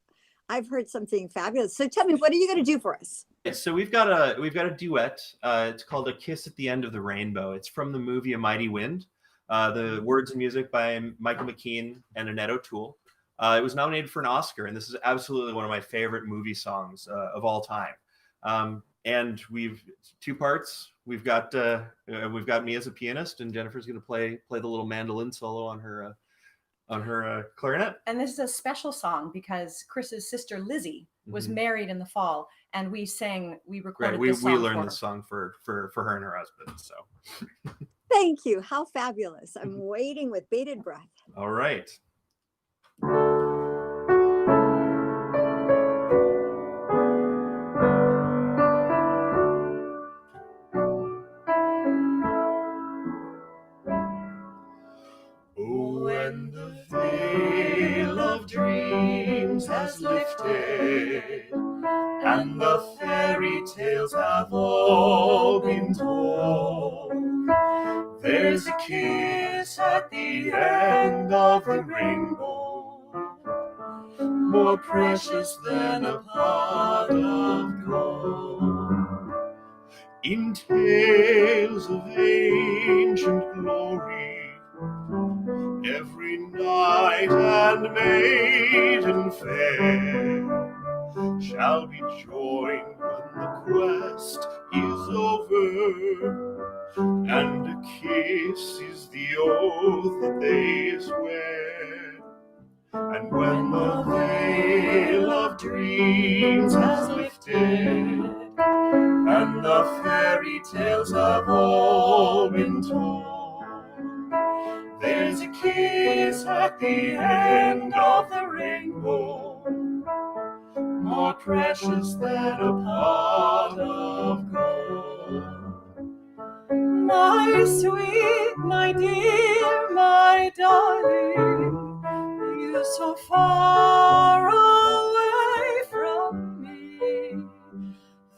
I've heard something fabulous. So tell me, what are you going to do for us? So we've got a duet. It's called "A Kiss at the End of the Rainbow." It's from the movie A Mighty Wind. The words and music by Michael McKean and Annette O'Toole. It was nominated for an Oscar, and this is absolutely one of my favorite movie songs of all time. And we've two parts. We've got me as a pianist, and Jennifer's going to play the little mandolin solo on her clarinet. And this is a special song because Chris's sister Lizzie was married in the fall, and we recorded this song. We learned this song for her and her husband. So thank you. How fabulous. I'm waiting with bated breath. All right. When the veil of dreams has lifted and the fairy tales have all been told, there's a kiss at the end of the rainbow, more precious than a pot of gold. In tales of ancient glory, every knight and maiden fair shall be joined when the quest is over, and a kiss is the oath that they swear. And when the veil of dreams has lifted and the fairy tales have all been told, there's a kiss at the end of the rainbow, more precious than a pot of gold. My sweet, my dear, my darling, you're so far away from me.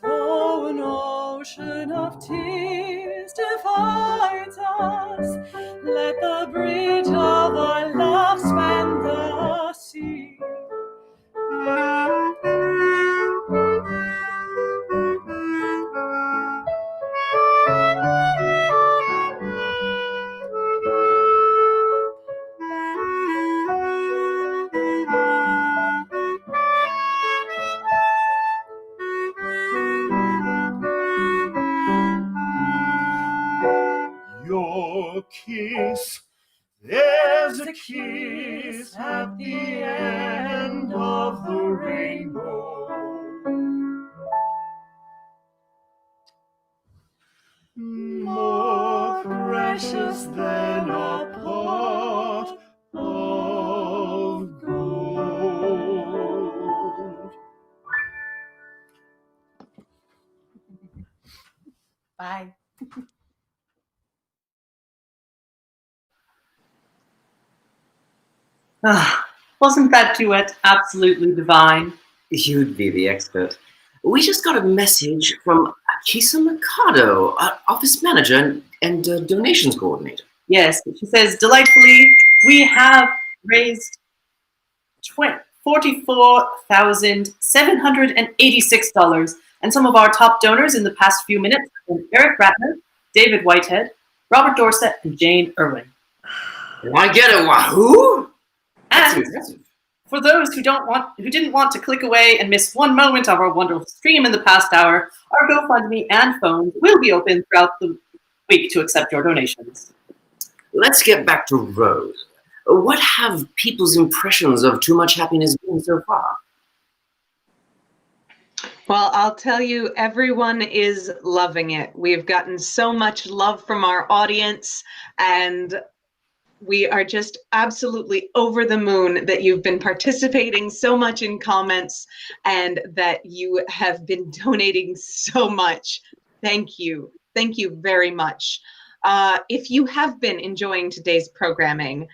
Though an ocean of tears divides us, let the bridge of our love span the sea. Your kiss, there's a kiss at the end of the rainbow, more precious than a pot of gold. Bye. Wasn't that duet absolutely divine? You'd be the expert. We just got a message from Akisa Mikado, our office manager and donations coordinator. Yes, she says, delightfully, we have raised $44,786, and some of our top donors in the past few minutes have been Eric Ratner, David Whitehead, Robert Dorset, and Jane Irwin. I get it, wahoo! And for those who didn't want to click away and miss one moment of our wonderful stream in the past hour, our GoFundMe and phones will be open throughout the week to accept your donations. Let's get back to Rose. What have people's impressions of Too Much Happiness been so far? Well, I'll tell you, everyone is loving it. We've gotten so much love from our audience, and We are just absolutely over the moon that you've been participating so much in comments and that you have been donating so much. Thank you. Thank you very much. If you have been enjoying today's programming,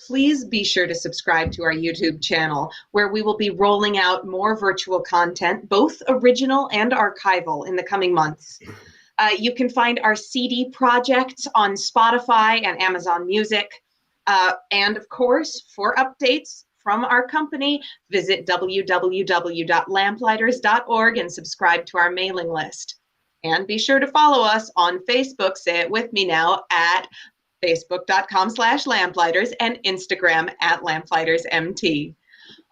please be sure to subscribe to our YouTube channel, where we will be rolling out more virtual content, both original and archival, in the coming months. You can find our CD project on Spotify and Amazon Music. And of course, for updates from our company, visit www.lamplighters.org and subscribe to our mailing list. And be sure to follow us on Facebook, say it with me now, at facebook.com/lamplighters and Instagram at lamplightersmt.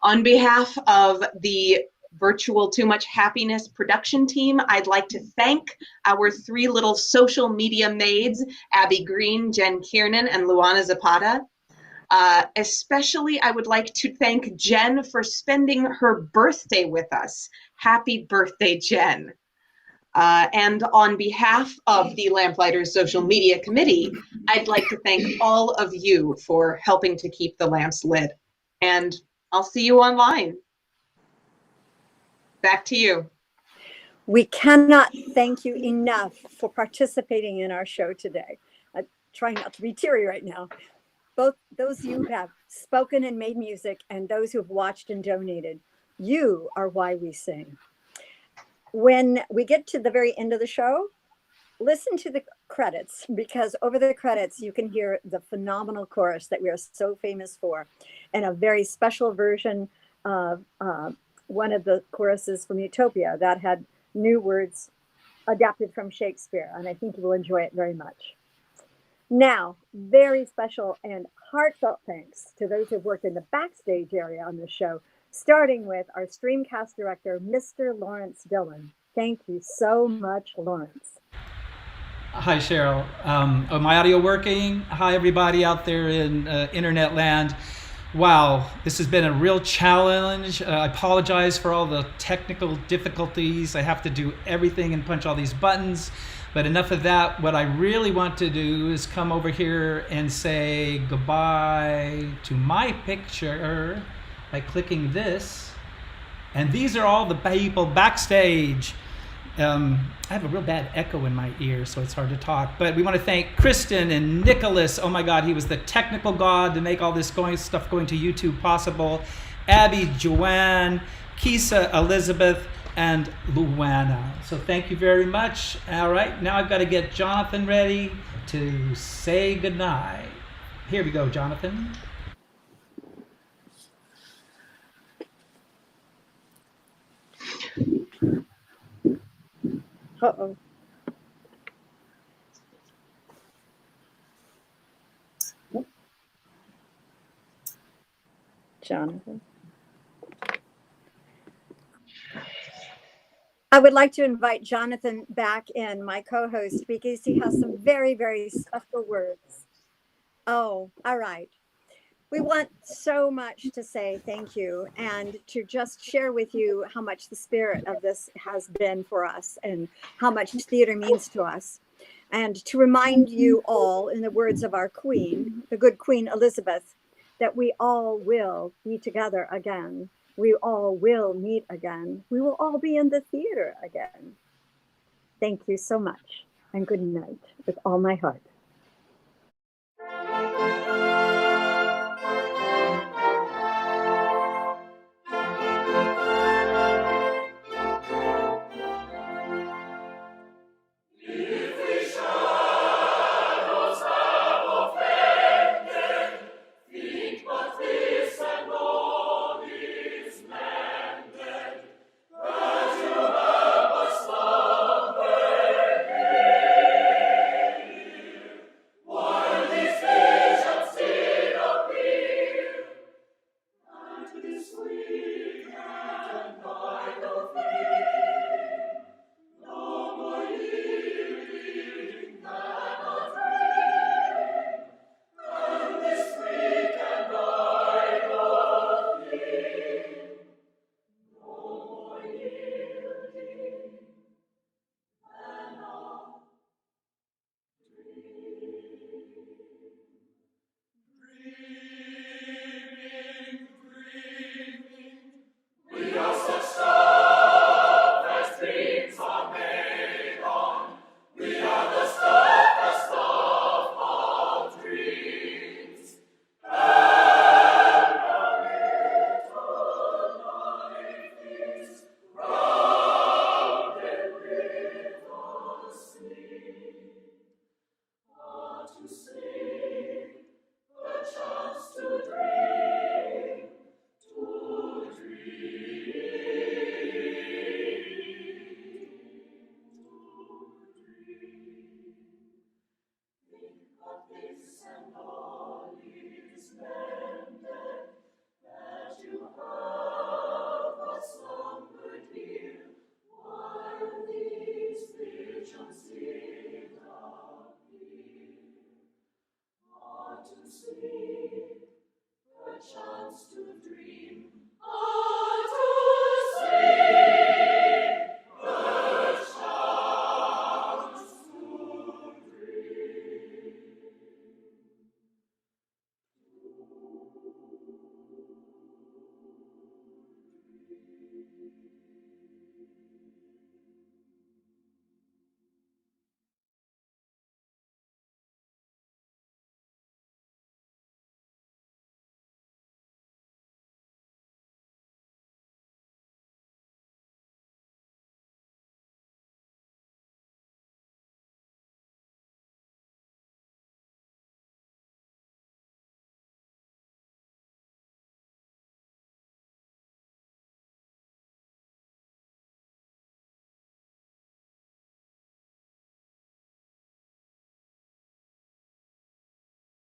On behalf of the Virtual Too Much Happiness production team, I'd like to thank our three little social media maids, Abby Green, Jen Kiernan, and Luana Zapata. Especially, I would like to thank Jen for spending her birthday with us. Happy birthday, Jen. And on behalf of the Lamplighters Social Media Committee, I'd like to thank all of you for helping to keep the lamps lit. And I'll see you online. Back to you. We cannot thank you enough for participating in our show today. I'm trying not to be teary right now. Both those of you who have spoken and made music and those who have watched and donated, you are why we sing. When we get to the very end of the show, listen to the credits, because over the credits, you can hear the phenomenal chorus that we are so famous for, and a very special version of one of the choruses from Utopia that had new words adapted from Shakespeare, and I think you will enjoy it very much. Now, very special and heartfelt thanks to those who've worked in the backstage area on this show, starting with our Streamcast director, Mr. Lawrence Dillon. Thank you so much, Lawrence. Hi, Cheryl. Am my audio working? Hi, everybody out there in internet land. Wow, this has been a real challenge. I apologize for all the technical difficulties. I have to do everything and punch all these buttons. But enough of that. What I really want to do is come over here and say goodbye to my picture by clicking this. And these are all the people backstage. I have a real bad echo in my ear, so it's hard to talk. But we want to thank Kristen and Nicholas. Oh my God, he was the technical god to make all this stuff going to YouTube possible. Abby, Joanne, Kisa, Elizabeth, and Luana. So thank you very much. All right, now I've got to get Jonathan ready to say goodnight. Here we go, Jonathan. Uh-oh. Jonathan. I would like to invite Jonathan back in, my co-host, because he has some very, very special words. Oh, all right. We want so much to say thank you and to just share with you how much the spirit of this has been for us and how much theater means to us. And to remind you all, in the words of our queen, the good Queen Elizabeth, that we all will be together again. We all will meet again. We will all be in the theater again. Thank you so much, and good night with all my heart.